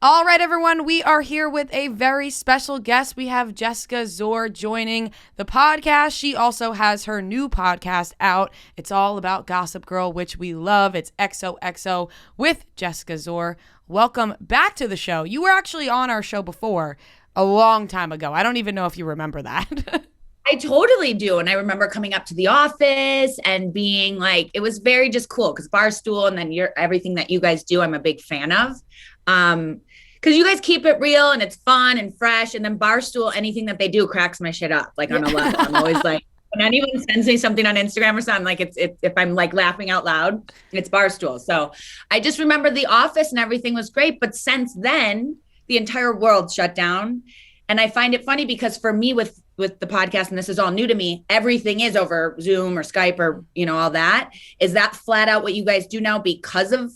All right, everyone, we are here with a very special guest. We have Jessica Szohr joining the podcast. She also has her new podcast out. It's all about Gossip Girl, which we love. It's XOXO with Jessica Szohr. Welcome back to the show. You were actually on our show before a long time ago. I don't even know if you remember that.
I totally do. And I remember coming up to the office and being like, it was very just cool because Barstool and then everything that you guys do, I'm a big fan of. Because you guys keep it real and it's fun and fresh. And then Barstool, anything that they do cracks my shit up, like on a level. I'm always like, when anyone sends me something on Instagram or something, like it's if I'm like laughing out loud, it's Barstool. So I just remember the office and everything was great. But since then, the entire world shut down. And I find it funny because for me with the podcast, and this is all new to me, everything is over Zoom or Skype or, all that. Is that flat out what you guys do now because of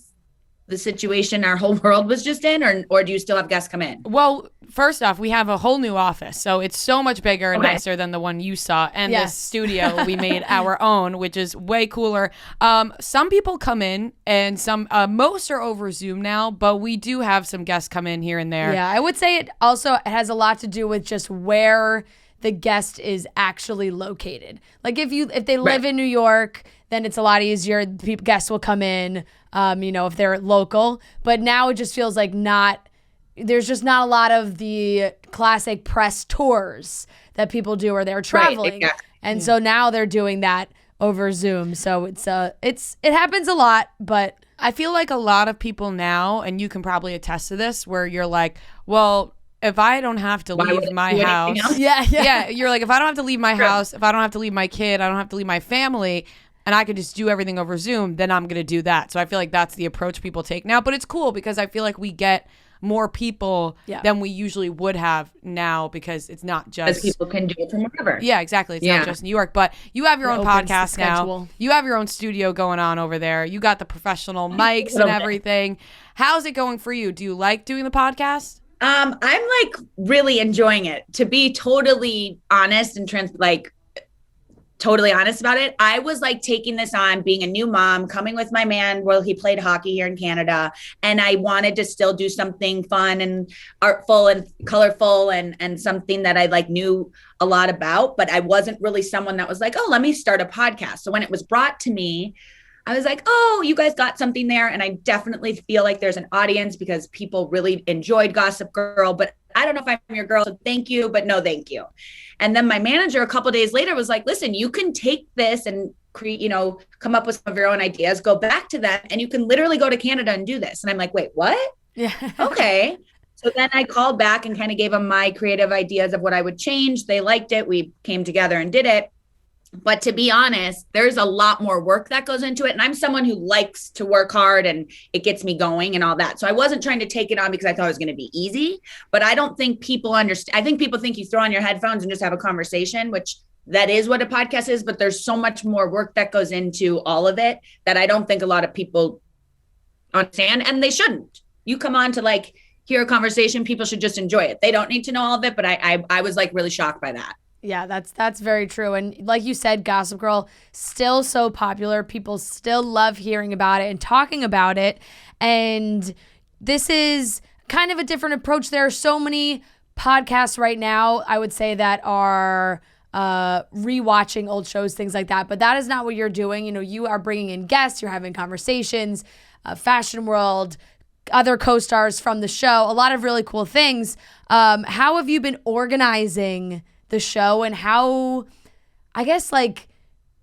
the situation our whole world was just in, or do you still have guests come in?
Well, first off, we have a whole new office, so it's so much bigger and nicer than the one you saw, and this studio we made our own, which is way cooler. Some people come in, and most are over Zoom now, but we do have some guests come in here and there.
Yeah, I would say it has a lot to do with just where the guest is actually located. Like if they live in New York, then it's a lot easier. Guests will come in, if they're local. But now it just feels like there's just not a lot of the classic press tours that people do or they're traveling. Right, exactly. And so now they're doing that over Zoom. So it happens a lot, but
I feel like a lot of people now, and you can probably attest to this, where you're like, well, if I don't have to leave my house, you're like, if I don't have to leave my house, if I don't have to leave my kid, I don't have to leave my family, and I can just do everything over Zoom, then I'm going to do that. So I feel like that's the approach people take now. But it's cool because I feel like we get more people than we usually would have now because it's not just...
Because people can do it from wherever.
Yeah, exactly. It's not just New York. But you have your own podcast now. You have your own studio going on over there. You got the professional mics and everything. How's it going for you? Do you like doing the podcast?
I'm like really enjoying it. To be totally honest and totally honest about it, I was like taking this on, being a new mom, coming with my man. Well, he played hockey here in Canada, and I wanted to still do something fun and artful and colorful and something that I like knew a lot about, but I wasn't really someone that was like, oh, let me start a podcast. So when it was brought to me, I was like, oh, you guys got something there. And I definitely feel like there's an audience because people really enjoyed Gossip Girl, but I don't know if I'm your girl, so thank you, but no, thank you. And then my manager a couple of days later was like, listen, you can take this and create, come up with some of your own ideas, go back to them, and you can literally go to Canada and do this. And I'm like, wait, what?
Yeah.
Okay. So then I called back and kind of gave them my creative ideas of what I would change. They liked it. We came together and did it. But to be honest, there's a lot more work that goes into it. And I'm someone who likes to work hard and it gets me going and all that. So I wasn't trying to take it on because I thought it was going to be easy. But I don't think people understand. I think people think you throw on your headphones and just have a conversation, which that is what a podcast is. But there's so much more work that goes into all of it that I don't think a lot of people understand, and they shouldn't. You come on to like hear a conversation, people should just enjoy it. They don't need to know all of it. But I was like really shocked by that.
Yeah, that's very true. And like you said, Gossip Girl, still so popular. People still love hearing about it and talking about it. And this is kind of a different approach. There are so many podcasts right now, I would say, that are rewatching old shows, things like that. But that is not what you're doing. You know, you are bringing in guests, you're having conversations, Fashion World, other co-stars from the show, a lot of really cool things. How have you been organizing the show, and how, I guess, like,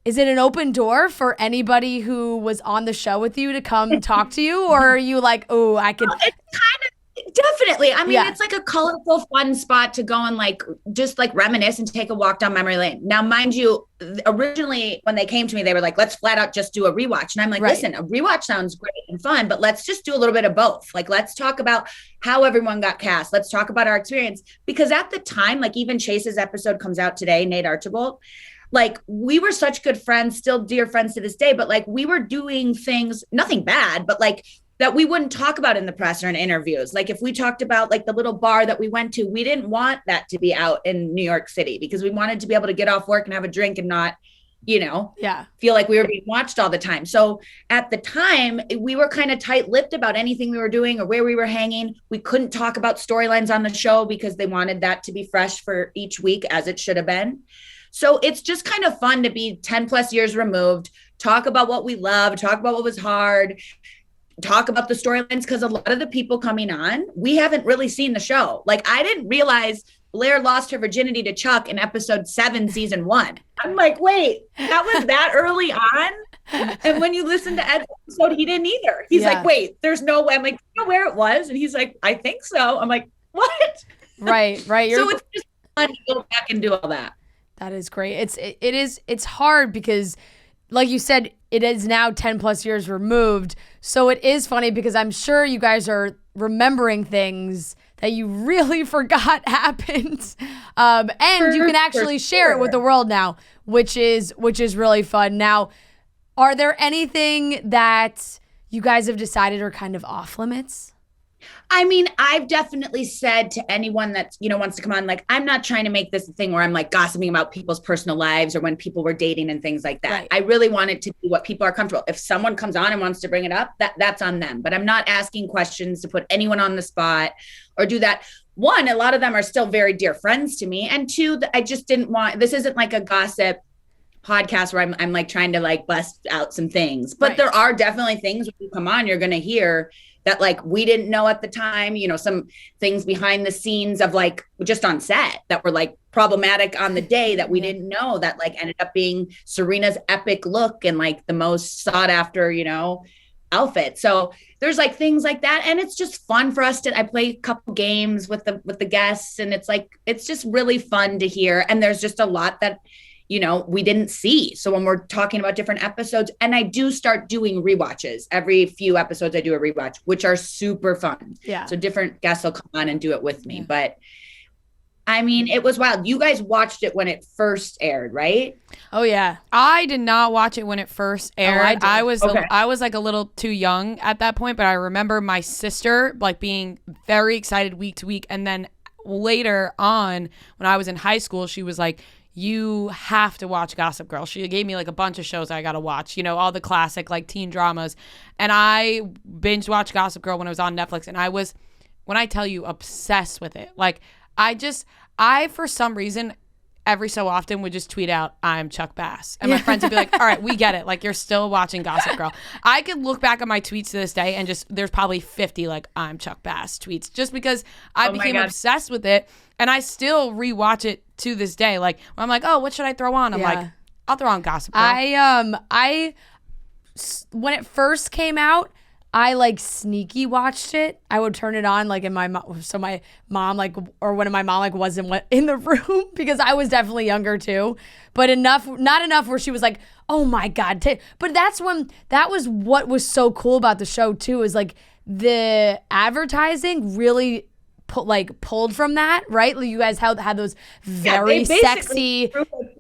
is it an open door for anybody who was on the show with you to come talk to you, or are you like, oh, I could?
It's kind of definitely. I mean, It's like a colorful, fun spot to go and like just like reminisce and take a walk down memory lane. Now, mind you, originally when they came to me, they were like, let's flat out just do a rewatch. And I'm like, listen, a rewatch sounds great and fun, but let's just do a little bit of both. Like, let's talk about how everyone got cast. Let's talk about our experience. Because at the time, like even Chase's episode comes out today, Nate Archibald, like we were such good friends, still dear friends to this day, but like we were doing things, nothing bad, but like that we wouldn't talk about in the press or in interviews. Like if we talked about like the little bar that we went to, we didn't want that to be out in New York City because we wanted to be able to get off work and have a drink and not, you know, feel like we were being watched all the time. So at the time, we were kind of tight-lipped about anything we were doing or where we were hanging. We couldn't talk about storylines on the show because they wanted that to be fresh for each week, as it should have been. So it's just kind of fun to be 10 plus years removed, talk about what we love, talk about what was hard, talk about the storylines, because a lot of the people coming on, we haven't really seen the show. Like I didn't realize Blair lost her virginity to Chuck in episode 7, season 1. I'm like, wait, that was that early on? And when you listen to Ed's episode, he didn't either. He's like, wait, there's no way. I'm like, you know where it was? And he's like, I think so. I'm like, what?
Right.
So it's just fun to go back and do all that.
That is great. It's hard because, like you said, it is now 10 plus years removed. So it is funny because I'm sure you guys are remembering things that you really forgot happened. And you can actually share it with the world now, which is really fun. Now, are there anything that you guys have decided are kind of off limits?
I mean, I've definitely said to anyone that, you know, wants to come on, like, I'm not trying to make this a thing where I'm like gossiping about people's personal lives or when people were dating and things like that. Right. I really want it to be what people are comfortable. If someone comes on and wants to bring it up, that's on them. But I'm not asking questions to put anyone on the spot or do that. One, a lot of them are still very dear friends to me. And two, I just didn't want, this isn't like a gossip podcast where I'm like trying to like bust out some things. But there are definitely things when you come on, you're going to hear that like we didn't know at the time, you know, some things behind the scenes of like just on set that were like problematic on the day that we didn't know that like ended up being Serena's epic look and like the most sought after, you know, outfit. So there's like things like that. And it's just fun for us I play a couple games with the guests, and it's like, it's just really fun to hear. And there's just a lot that, you know, we didn't see. So when we're talking about different episodes, and I do start doing rewatches. Every few episodes I do a rewatch, which are super fun. Yeah. So different guests will come on and do it with me. But I mean, it was wild. You guys watched it when it first aired, right?
Oh yeah. I did not watch it when it first aired. I was like a little too young at that point, but I remember my sister like being very excited week to week. And then later on, when I was in high school, she was like, you have to watch Gossip Girl. She gave me like a bunch of shows I got to watch, you know, all the classic like teen dramas. And I binge watched Gossip Girl when it was on Netflix. And I was, when I tell you, obsessed with it. Like I for some reason, every so often would just tweet out, I'm Chuck Bass. And my friends would be like, all right, we get it. Like, you're still watching Gossip Girl. I could look back at my tweets to this day and just, there's probably 50 like, I'm Chuck Bass tweets just because I became obsessed with it. And I still rewatch it to this day. Like, when I'm like, oh, what should I throw on? I'm like, I'll throw on Gossip Girl.
When it first came out, I like sneaky watched it. I would turn it on like in my mom like, or when my mom like wasn't in the room because I was definitely younger too, but not enough where she was like, oh my God. But that was what was so cool about the show too, is like the advertising really pulled from that, right? You guys had those very sexy,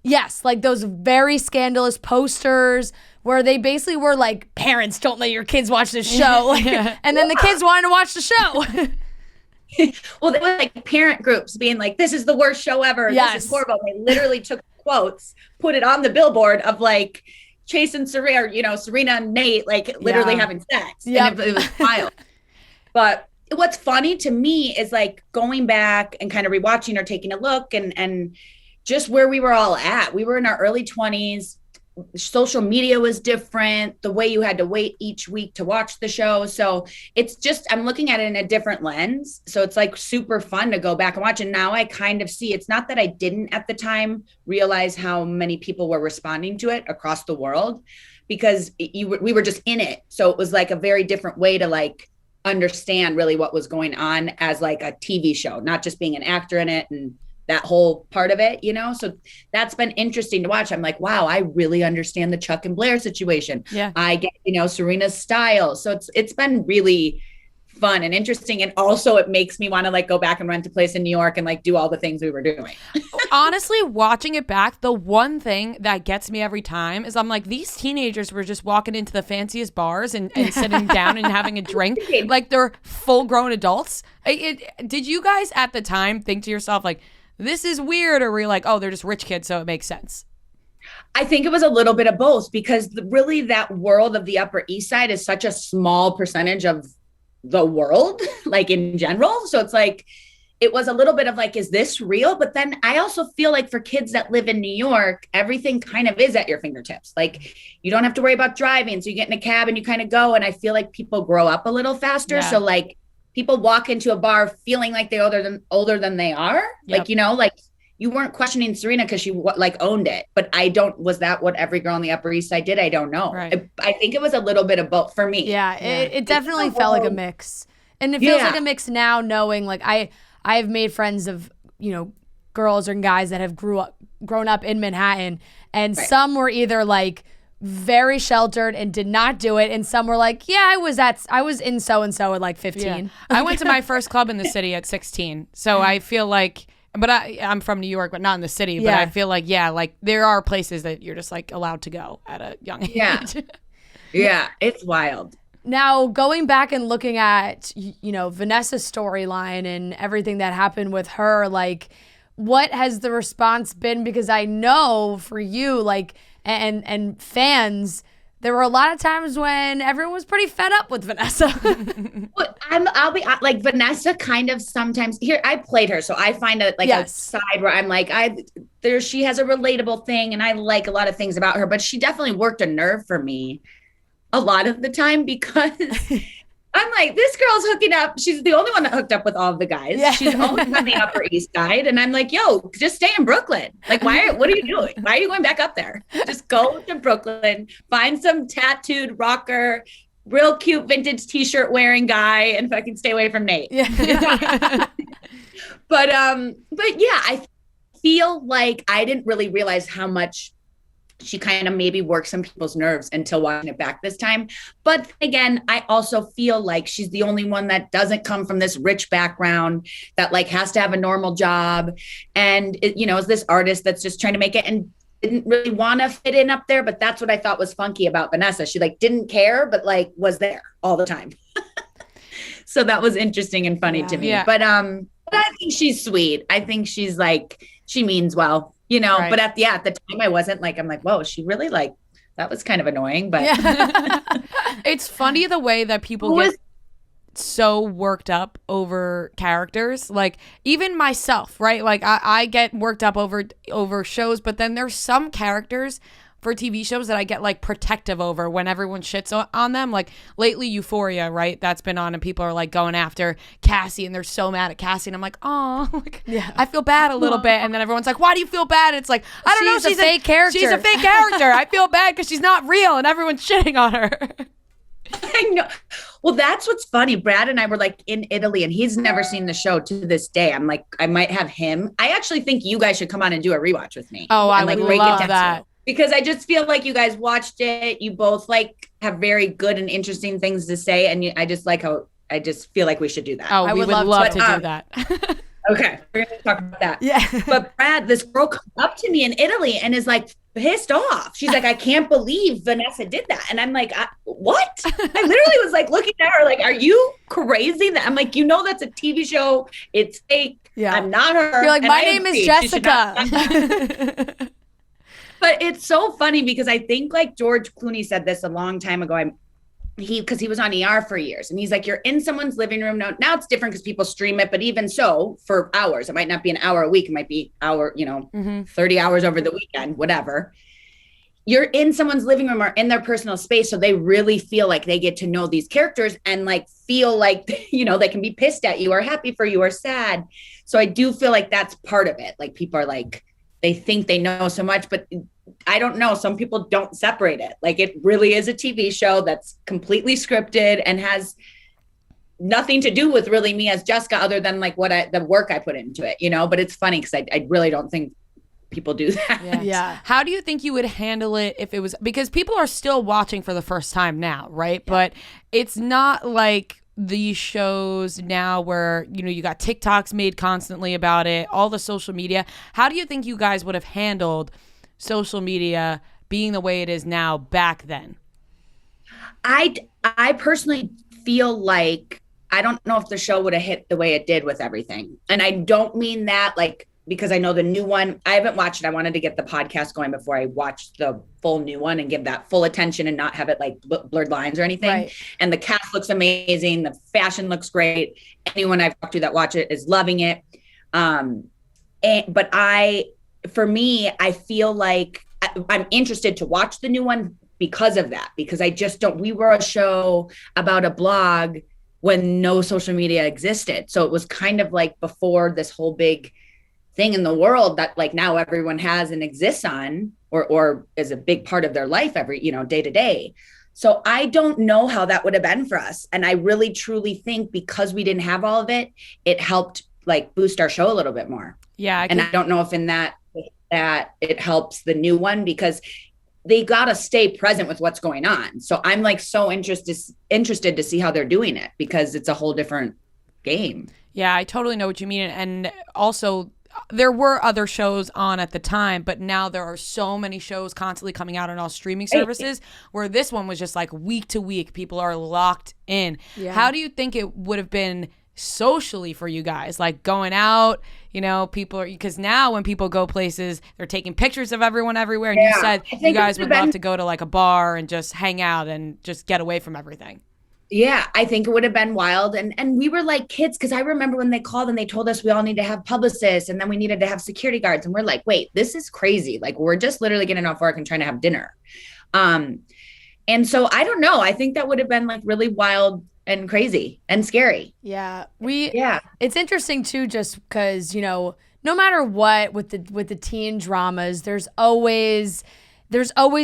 yes, like those very scandalous posters where they basically were like, parents, don't let your kids watch this show. And then the kids wanted to watch the show.
Well, they were like parent groups being like, this is the worst show ever. Yes. This is horrible. They literally took quotes, put it on the billboard of like Chase and Serena, Serena and Nate, like literally having sex. Yeah. And it was wild. But what's funny to me is like going back and kind of rewatching or taking a look and just where we were all at. We were in our early 20s. Social media was different. The way you had to wait each week to watch the show. So it's just, I'm looking at it in a different lens. So it's like super fun to go back and watch. And now I kind of see, it's not that I didn't at the time realize how many people were responding to it across the world, because we were just in it. So it was like a very different way to like understand really what was going on as like a TV show, not just being an actor in it and that whole part of it, so that's been interesting to watch. I'm like, wow, I really understand the Chuck and Blair situation. Yeah. I get, Serena's style. So it's been really fun and interesting. And also it makes me want to like go back and rent a place in New York and like do all the things we were doing.
Honestly, watching it back, the one thing that gets me every time is I'm like, these teenagers were just walking into the fanciest bars and sitting down and having a drink. Like they're full grown adults. Did you guys at the time think to yourself like, this is weird, or were you like, oh, they're just rich kids, so it makes sense?
I think it was a little bit of both, because really that world of the Upper East Side is such a small percentage of the world, like in general. So it's like, it was a little bit of like, is this real? But then I also feel like for kids that live in New York, everything kind of is at your fingertips. Like you don't have to worry about driving. So you get in a cab and you kind of go. And I feel like people grow up a little faster. Yeah. So like, people walk into a bar feeling like they're older than they are. Yep. Like, like you weren't questioning Serena because she like owned it. But was that what every girl on the Upper East Side did? I don't know. Right. I think it was a little bit of both for me.
Yeah. It definitely felt like a mix. And it feels like a mix now, knowing like I have made friends of, girls and guys that have grown up in Manhattan, and some were either like very sheltered and did not do it, and some were like, yeah, I was in so-and-so at like 15.
Yeah. I went to my first club in the city at 16, so I feel like, but I'm from New York, but not in the city, but I feel like, like there are places that you're just like allowed to go at a young age.
Yeah, it's wild.
Now, going back and looking at, Vanessa's storyline and everything that happened with her, like, what has the response been? Because I know for you, like, and fans, there were a lot of times when everyone was pretty fed up with Vanessa.
I'll be like, Vanessa kind of sometimes here, I played her. So I find a side where I'm like, she has a relatable thing and I like a lot of things about her, but she definitely worked a nerve for me a lot of the time, because I'm like, this girl's hooking up. She's the only one that hooked up with all of the guys. Yeah. She's always on the Upper East Side. And I'm like, yo, just stay in Brooklyn. Like, what are you doing? Why are you going back up there? Just go to Brooklyn, find some tattooed rocker, real cute vintage t-shirt wearing guy, and fucking stay away from Nate. Yeah. But yeah, I feel like I didn't really realize how much she kind of maybe worked some people's nerves until watching it back this time. But again, I also feel like she's the only one that doesn't come from this rich background, that like has to have a normal job. And is this artist that's just trying to make it and didn't really want to fit in up there. But that's what I thought was funky about Vanessa. She like didn't care, but like was there all the time. So that was interesting and funny to me. Yeah. But I think she's sweet. I think she's like, she means well. Right. But at the time I wasn't like, I'm like, whoa, she really like, that was kind of annoying, but
it's funny the way that people get so worked up over characters. Like even myself, right? Like I get worked up over shows, but then there's some characters for TV shows that I get like protective over when everyone shits on them. Like lately Euphoria, right? That's been on and people are like going after Cassie and they're so mad at Cassie. And I'm like, oh, like, I feel bad a little bit. And then everyone's like, why do you feel bad? It's like, I don't know.
She's a fake character.
She's a fake character. I feel bad because she's not real and everyone's shitting on her.
I know. Well, that's what's funny. Brad and I were like in Italy and he's never seen the show to this day. I'm like, I might have him. I actually think you guys should come on and do a rewatch with me.
Oh, I
would
like love that.
Because I just feel like you guys watched it. You both like have very good and interesting things to say. And I just like how, I just feel like we should do that.
Oh, we would love to do that.
Okay, we're going to talk about that.
Yeah.
But Brad, this girl comes up to me in Italy and is like pissed off. She's like, I can't believe Vanessa did that. And I'm like, what? I literally was like looking at her like, are you crazy? I'm like, you know, that's a TV show. It's fake.
Yeah.
I'm not her.
You're like, my name is Jessica.
But it's so funny because I think like George Clooney said this a long time ago. Because he was on ER for years and he's like, you're in someone's living room. Now it's different because people stream it, but even so for hours, it might not be an hour a week. It might be 30 hours over the weekend, whatever. You're in someone's living room or in their personal space. So they really feel like they get to know these characters and like feel like, they can be pissed at you or happy for you or sad. So I do feel like that's part of it. Like people are like, they think they know so much, but I don't know. Some people don't separate it. Like it really is a TV show that's completely scripted and has nothing to do with really me as Jessica, other than like the work I put into it, but it's funny because I really don't think people do that.
Yeah.
How do you think you would handle it if it was, because people are still watching for the first time now, right? Yeah. But it's not like these shows now where, you got TikToks made constantly about it, all the social media. How do you think you guys would have handled social media being the way it is now back then?
I personally feel like I don't know if the show would have hit the way it did with everything. And I don't mean that like, because I know the new one, I haven't watched it. I wanted to get the podcast going before I watched the full new one and give that full attention and not have it like blurred lines or anything. Right. And the cast looks amazing. The fashion looks great. Anyone I've talked to that watch it is loving it. For me, I feel like I'm interested to watch the new one because of that, because I just don't, we were a show about a blog when no social media existed. So it was kind of like before this whole big thing in the world that like now everyone has and exists on or is a big part of their life every, day to day. So I don't know how that would have been for us. And I really truly think because we didn't have all of it, it helped like boost our show a little bit more.
Yeah.
I don't know if in that it helps the new one because they got to stay present with what's going on. So I'm like so interested to see how they're doing it because it's a whole different game.
Yeah, I totally know what you mean. And also there were other shows on at the time, but now there are so many shows constantly coming out on all streaming services where this one was just like week to week. People are locked in. Yeah. How do you think it would have been socially for you guys, like going out, people are, because now when people go places, they're taking pictures of everyone everywhere. And you said you guys would love to go to like a bar and just hang out and just get away from everything.
Yeah, I think it would have been wild. And we were like kids, because I remember when they called and they told us we all need to have publicists and then we needed to have security guards. And we're like, wait, this is crazy. Like we're just literally getting off work and trying to have dinner. And so I don't know. I think that would have been like really wild and crazy and scary.
Yeah. It's interesting too, just because, no matter what with the teen dramas, there's always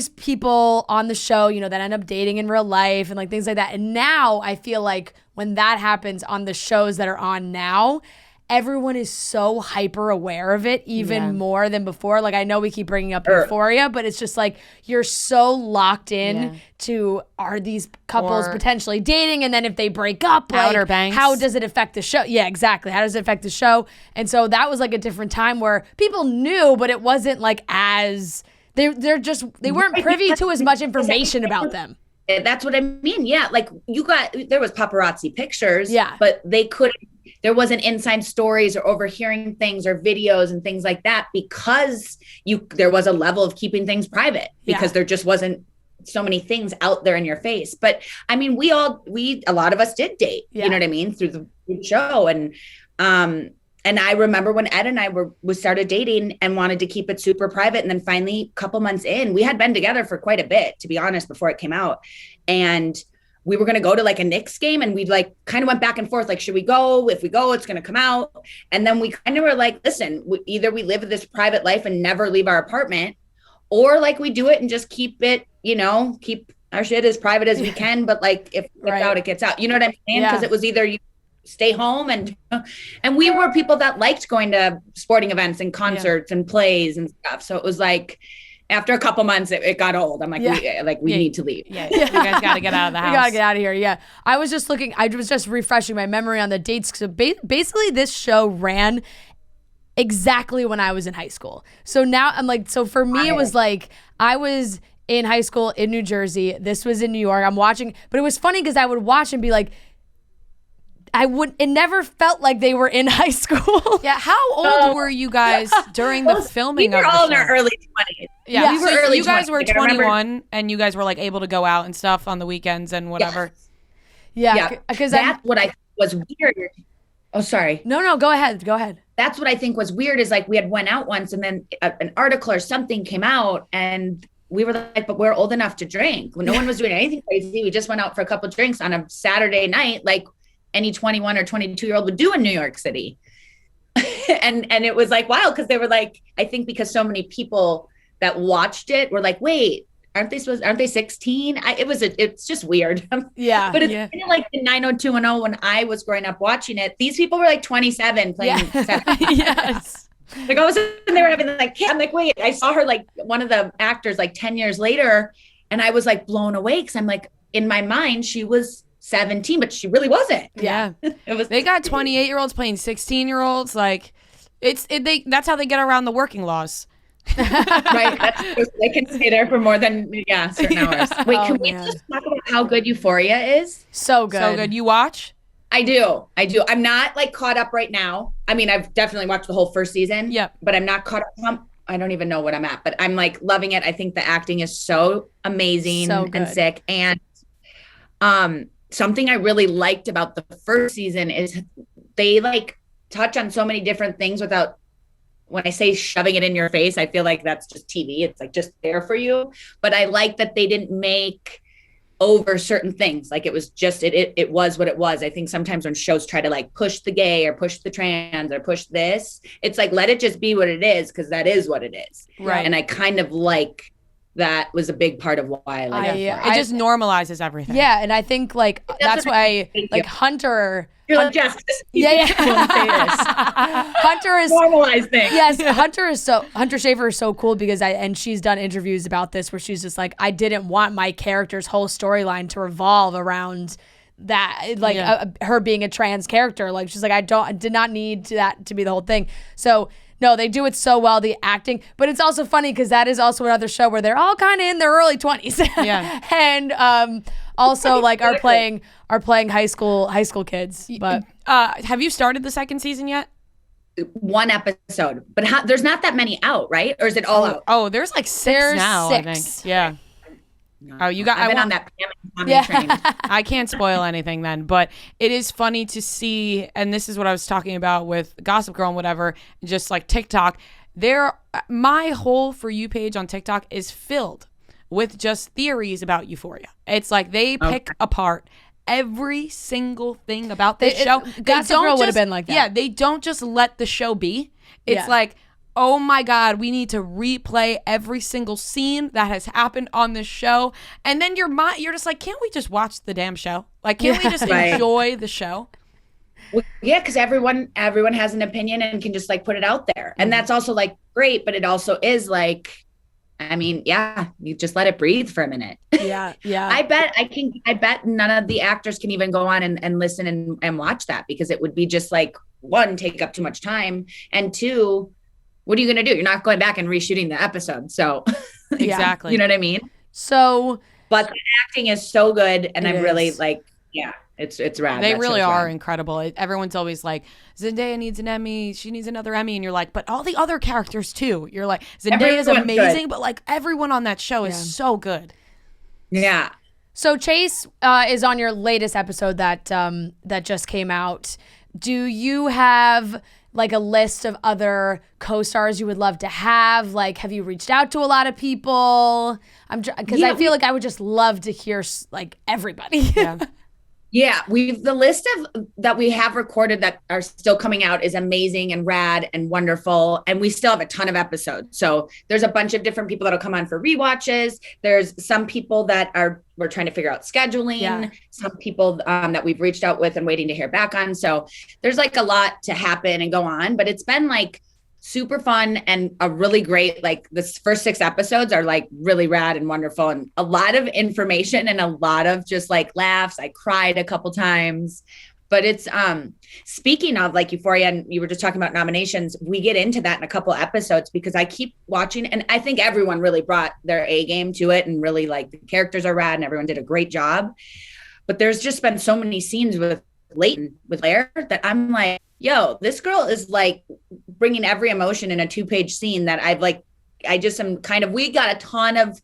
people on the show, that end up dating in real life and like things like that. And now I feel like when that happens on the shows that are on now, everyone is so hyper aware of it even more than before. Like I know we keep bringing up Euphoria, but it's just like you're so locked in to are these couples potentially dating, and then if they break up,
Outer
like
Banks.
How does it affect the show? Yeah, exactly. How does it affect the show? And so that was like a different time where people knew, but it wasn't like as they weren't privy to as much information about them.
That's what I mean. Yeah, like there was paparazzi pictures, but there wasn't inside stories or overhearing things or videos and things like that because there was a level of keeping things private because there just wasn't so many things out there in your face. But I mean, a lot of us did date, you know what I mean? Through the show. And I remember when Ed and I we started dating and wanted to keep it super private. And then finally, a couple months in, we had been together for quite a bit, to be honest, before it came out. And we were going to go to like a Knicks game and we like kind of went back and forth. Like, should we go? If we go, it's going to come out. And then we kind of were like, listen, either we live this private life and never leave our apartment, or like we do it and just keep it, keep our shit as private as we can, but like if it gets out, it gets out. You know what I'm saying? Because it was either you stay home and we were people that liked going to sporting events and concerts and plays and stuff. So it was like after a couple months, it got old. I'm like, we need to leave.
Yeah. You guys got to get out of the house.
We got to get out of here. Yeah. I was just refreshing my memory on the dates. So basically this show ran exactly when I was in high school. So now I'm like, so for me, it was like, I was in high school in New Jersey. This was in New York. I'm watching, but it was funny because I would watch and be like, it never felt like they were in high school.
Yeah. How old were you guys during the filming of the show?
We were all in our early 20s.
Yeah. We were early you guys 20s. Were 21 and you guys were like able to go out and stuff on the weekends and whatever.
Yeah. Because
that's what I thought was weird. Oh, sorry.
No, go ahead.
That's what I think was weird is like we had went out once and then an article or something came out and we were like, but we're old enough to drink. No one was doing anything crazy. We just went out for a couple of drinks on a Saturday night, like any 21 or 22-year-old would do in New York City. and it was like wild because they were like, I think because so many people that watched it were like, wait, aren't they 16? It's just weird.
Yeah.
But it's kind of like the 90210 when I was growing up watching it, these people were like 27 playing.
Yes.
Like all of a sudden they were having like, I'm like, wait, I saw her like one of the actors like 10 years later. And I was like blown away because I'm like, in my mind, she was 17, but she really wasn't.
Yeah. They got 28-year-olds playing 16-year-olds. Like that's how they get around the working laws.
Right. They can stay there for more than certain hours. Wait, can we just talk about how good Euphoria is?
So good.
You watch?
I do. I'm not like caught up right now. I mean, I've definitely watched the whole first season.
Yeah.
But I'm not caught up. I don't even know what I'm at, but I'm like loving it. I think the acting is so amazing and sick. And something I really liked about the first season is they like touch on so many different things without, when I say shoving it in your face, I feel like that's just TV. It's like just there for you. But I like that they didn't make over certain things. Like it was just, it was what it was. I think sometimes when shows try to like push the gay or push the trans or push this, it's like, let it just be what it is. Cause that is what it is.
Right.
And I kind of like, that was a big part of why I like it.
It just normalizes everything.
Yeah. And I think like, that's why like Hunter,
you're like, Jessica.
Yeah. Hunter is
normalized thing.
Yes, Hunter Schafer is so cool because and she's done interviews about this where she's just like, I didn't want my character's whole storyline to revolve around that, like her being a trans character. Like she's like, I did not need that to be the whole thing. So no, they do it so well, the acting. But it's also funny because that is also another show where they're all kind of in their early 20s.
Yeah.
And also like are playing high school kids. But
have you started the second season yet?
One episode, but there's not that many out, right? Or is it all out?
Oh, there's like six now, I think. Yeah. Oh, you got.
I've been on that train.
I can't spoil anything then, but it is funny to see, and this is what I was talking about with Gossip Girl and whatever, just like TikTok. My whole For You page on TikTok is filled with just theories about Euphoria. It's like they pick apart every single thing about this show.
Gossip Girl would have been like that.
Yeah, they don't just let the show be. It's like, oh my God, we need to replay every single scene that has happened on this show. And then you're just like, can't we just watch the damn show? Like, can't we just enjoy the show?
Well, yeah, because everyone has an opinion and can just like put it out there. And that's also like great, but it also is like, I mean, you just let it breathe for a minute.
Yeah.
I bet none of the actors can even go on and listen and watch that because it would be just like, one, take up too much time, and two, what are you going to do? You're not going back and reshooting the episode. So
exactly.
You know what I mean?
So,
but the acting is so good. And I'm really like, it's rad.
They really are incredible. Everyone's always like, Zendaya needs an Emmy. She needs another Emmy. And you're like, but all the other characters too. You're like, Zendaya is amazing, but like everyone on that show is so good.
Yeah.
So Chase is on your latest episode that just came out. Do you have like a list of other co-stars you would love to have? Like, have you reached out to a lot of people? Because I feel like I would just love to hear like everybody.
Yeah, the list of that we have recorded that are still coming out is amazing and rad and wonderful. And we still have a ton of episodes. So there's a bunch of different people that'll come on for rewatches. There's some people that we're trying to figure out scheduling, some people that we've reached out with and waiting to hear back on. So there's like a lot to happen and go on, but it's been like super fun and a really great, like the first 6 episodes are like really rad and wonderful and a lot of information and a lot of just like laughs. I cried a couple times, but it's speaking of like Euphoria, and you were just talking about nominations, we get into that in a couple episodes because I keep watching and I think everyone really brought their A game to it and really like the characters are rad and everyone did a great job. But there's just been so many scenes with Leighton, with Blair, that I'm like, yo, this girl is like bringing every emotion in a 2-page scene that I just am kind of, we got a ton of,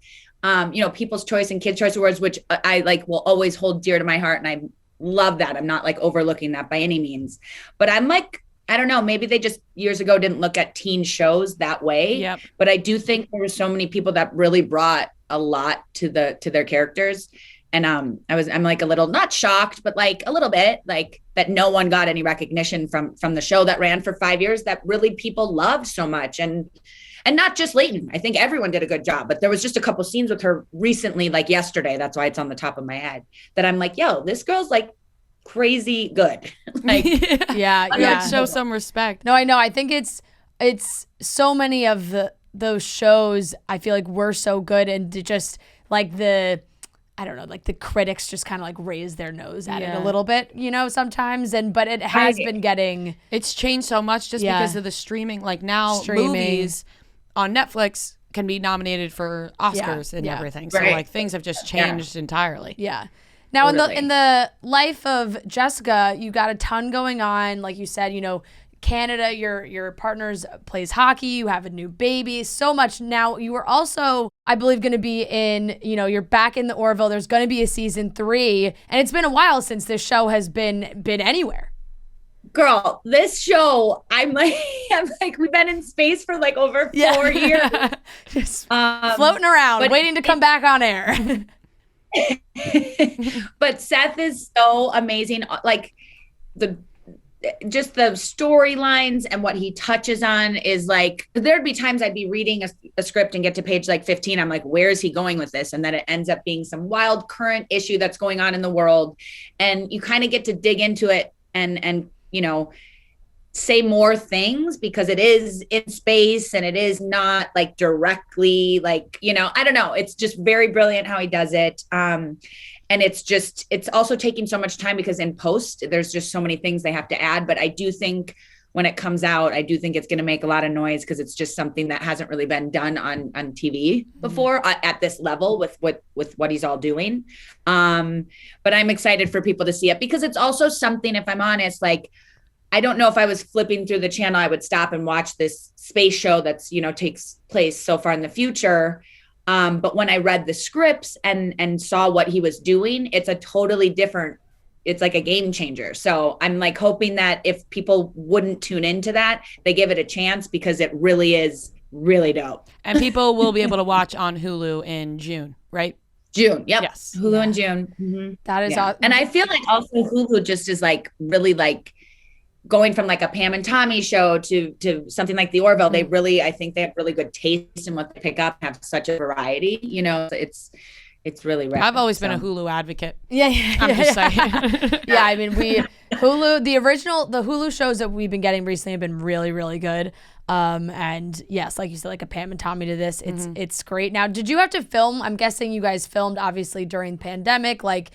People's Choice and Kids' Choice Awards, which I like will always hold dear to my heart. And I love that. I'm not like overlooking that by any means, but I'm like, I don't know, maybe they just years ago didn't look at teen shows that way.
Yep.
But I do think there were so many people that really brought a lot to their characters. And I'm like a little, not shocked, but like a little bit like that no one got any recognition from the show that ran for 5 years that really people loved so much. And not just Leighton. I think everyone did a good job, but there was just a couple scenes with her recently, like yesterday. That's why it's on the top of my head that I'm like, yo, this girl's like crazy good. Like,
yeah. Show some respect.
No, I know. I think it's so many of those shows I feel like were so good and just like I don't know, like the critics just kind of like raise their nose at it a little bit, sometimes. But it has been
it's changed so much just because of the streaming. Like now movies on Netflix can be nominated for Oscars and everything. So like things have just changed entirely.
Yeah. Now in the life of Jessica, you got a ton going on. Like you said, Canada, your partner's plays hockey, you have a new baby, so much. Now you are also, I believe, going to be in, you're back in the Orville. There's going to be a season 3 and it's been a while since this show has been anywhere.
Girl, this show, I'm like, we've been in space for like over 4 years.
Just floating around, waiting to come back on air.
But Seth is so amazing. Like just the storylines and what he touches on is like, there'd be times I'd be reading a script and get to page like 15. I'm like, where is he going with this? And then it ends up being some wild current issue that's going on in the world. And you kind of get to dig into it and say more things because it is in space and it is not like directly like, I don't know. It's just very brilliant how he does it. And it's also taking so much time because in post, there's just so many things they have to add. But I do think when it comes out, I do think it's going to make a lot of noise because it's just something that hasn't really been done on TV before at this level with what he's all doing. But I'm excited for people to see it because it's also something, if I'm honest, like, I don't know if I was flipping through the channel, I would stop and watch this space show that's, takes place so far in the future. But when I read the scripts and saw what he was doing, it's a totally different, it's like a game changer. So I'm like hoping that if people wouldn't tune into that, they give it a chance because it really is really dope.
And people will be able to watch on Hulu in June, right?
June. Yep.
Yes.
Hulu in June. Mm-hmm.
That is awesome.
And I feel like also Hulu just is like really like going from like a Pam and Tommy show to something like the Orville. They really, I think they have really good taste in what they pick up, have such a variety, it's really rad.
I've always been a Hulu advocate.
Yeah.
I'm just saying.
Yeah. I mean, Hulu, the Hulu shows that we've been getting recently have been really, really good. And yes, like you said, like a Pam and Tommy to this, it's great. Now, did you have to film? I'm guessing you guys filmed obviously during the pandemic. Like,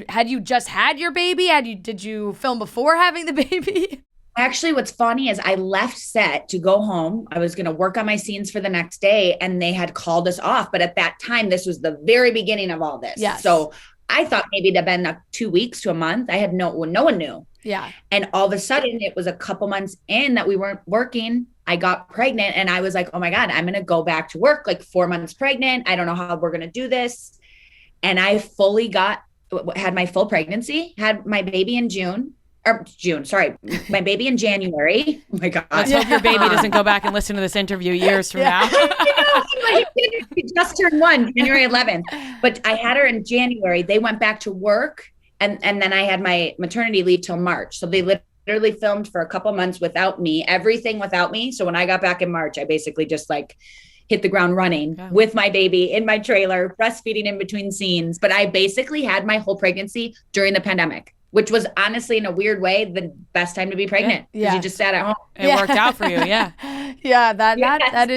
had you just had your baby? Did you film before having the baby?
Actually, what's funny is I left set to go home. I was going to work on my scenes for the next day and they had called us off. But at that time, this was the very beginning of all this.
Yes.
So I thought maybe it'd have been 2 weeks to a month. I had no one knew.
Yeah.
And all of a sudden it was a couple months in that we weren't working. I got pregnant and I was like, oh my God, I'm going to go back to work like 4 months pregnant. I don't know how we're going to do this. And I had my full pregnancy, had my baby in my baby in January. Oh my God.
Let's hope your baby doesn't go back and listen to this interview years from now.
He just turned 1, January 11th. But I had her in January. They went back to work And then I had my maternity leave till March. So they literally filmed for a couple months without me, everything without me. So when I got back in March, I basically just like hit the ground running with my baby in my trailer, breastfeeding in between scenes. But I basically had my whole pregnancy during the pandemic, which was honestly, in a weird way, the best time to be pregnant. Because you just sat at home.
It worked out for you. Yeah.
That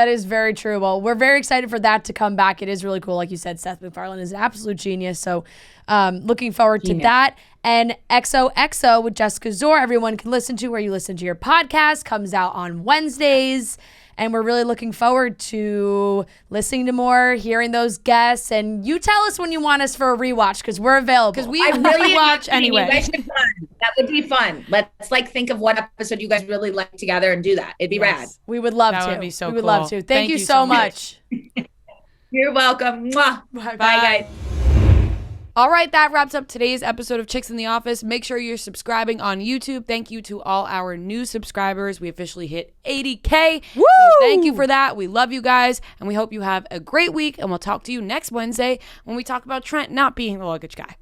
is very true. Well, we're very excited for that to come back. It is really cool. Like you said, Seth MacFarlane is an absolute genius. So looking forward to that. And XOXO with Jessica Szohr, everyone can listen to where you listen to your podcast, comes out on Wednesdays. And we're really looking forward to listening to more, hearing those guests. And you tell us when you want us for a rewatch, because we're available.
Because we really watch anyway.
You guys should fun. That would be fun. Let's like think of what episode you guys really like together and do that. It'd be rad.
We would love to.
That would be so cool.
We would love to. Thank you so much.
You're welcome. Mwah.
Bye,
guys.
All right, that wraps up today's episode of Chicks in the Office. Make sure you're subscribing on YouTube. Thank you to all our new subscribers. We officially hit 80K.
Woo!
So thank you for that. We love you guys, and we hope you have a great week, and we'll talk to you next Wednesday when we talk about Trent not being the luggage guy.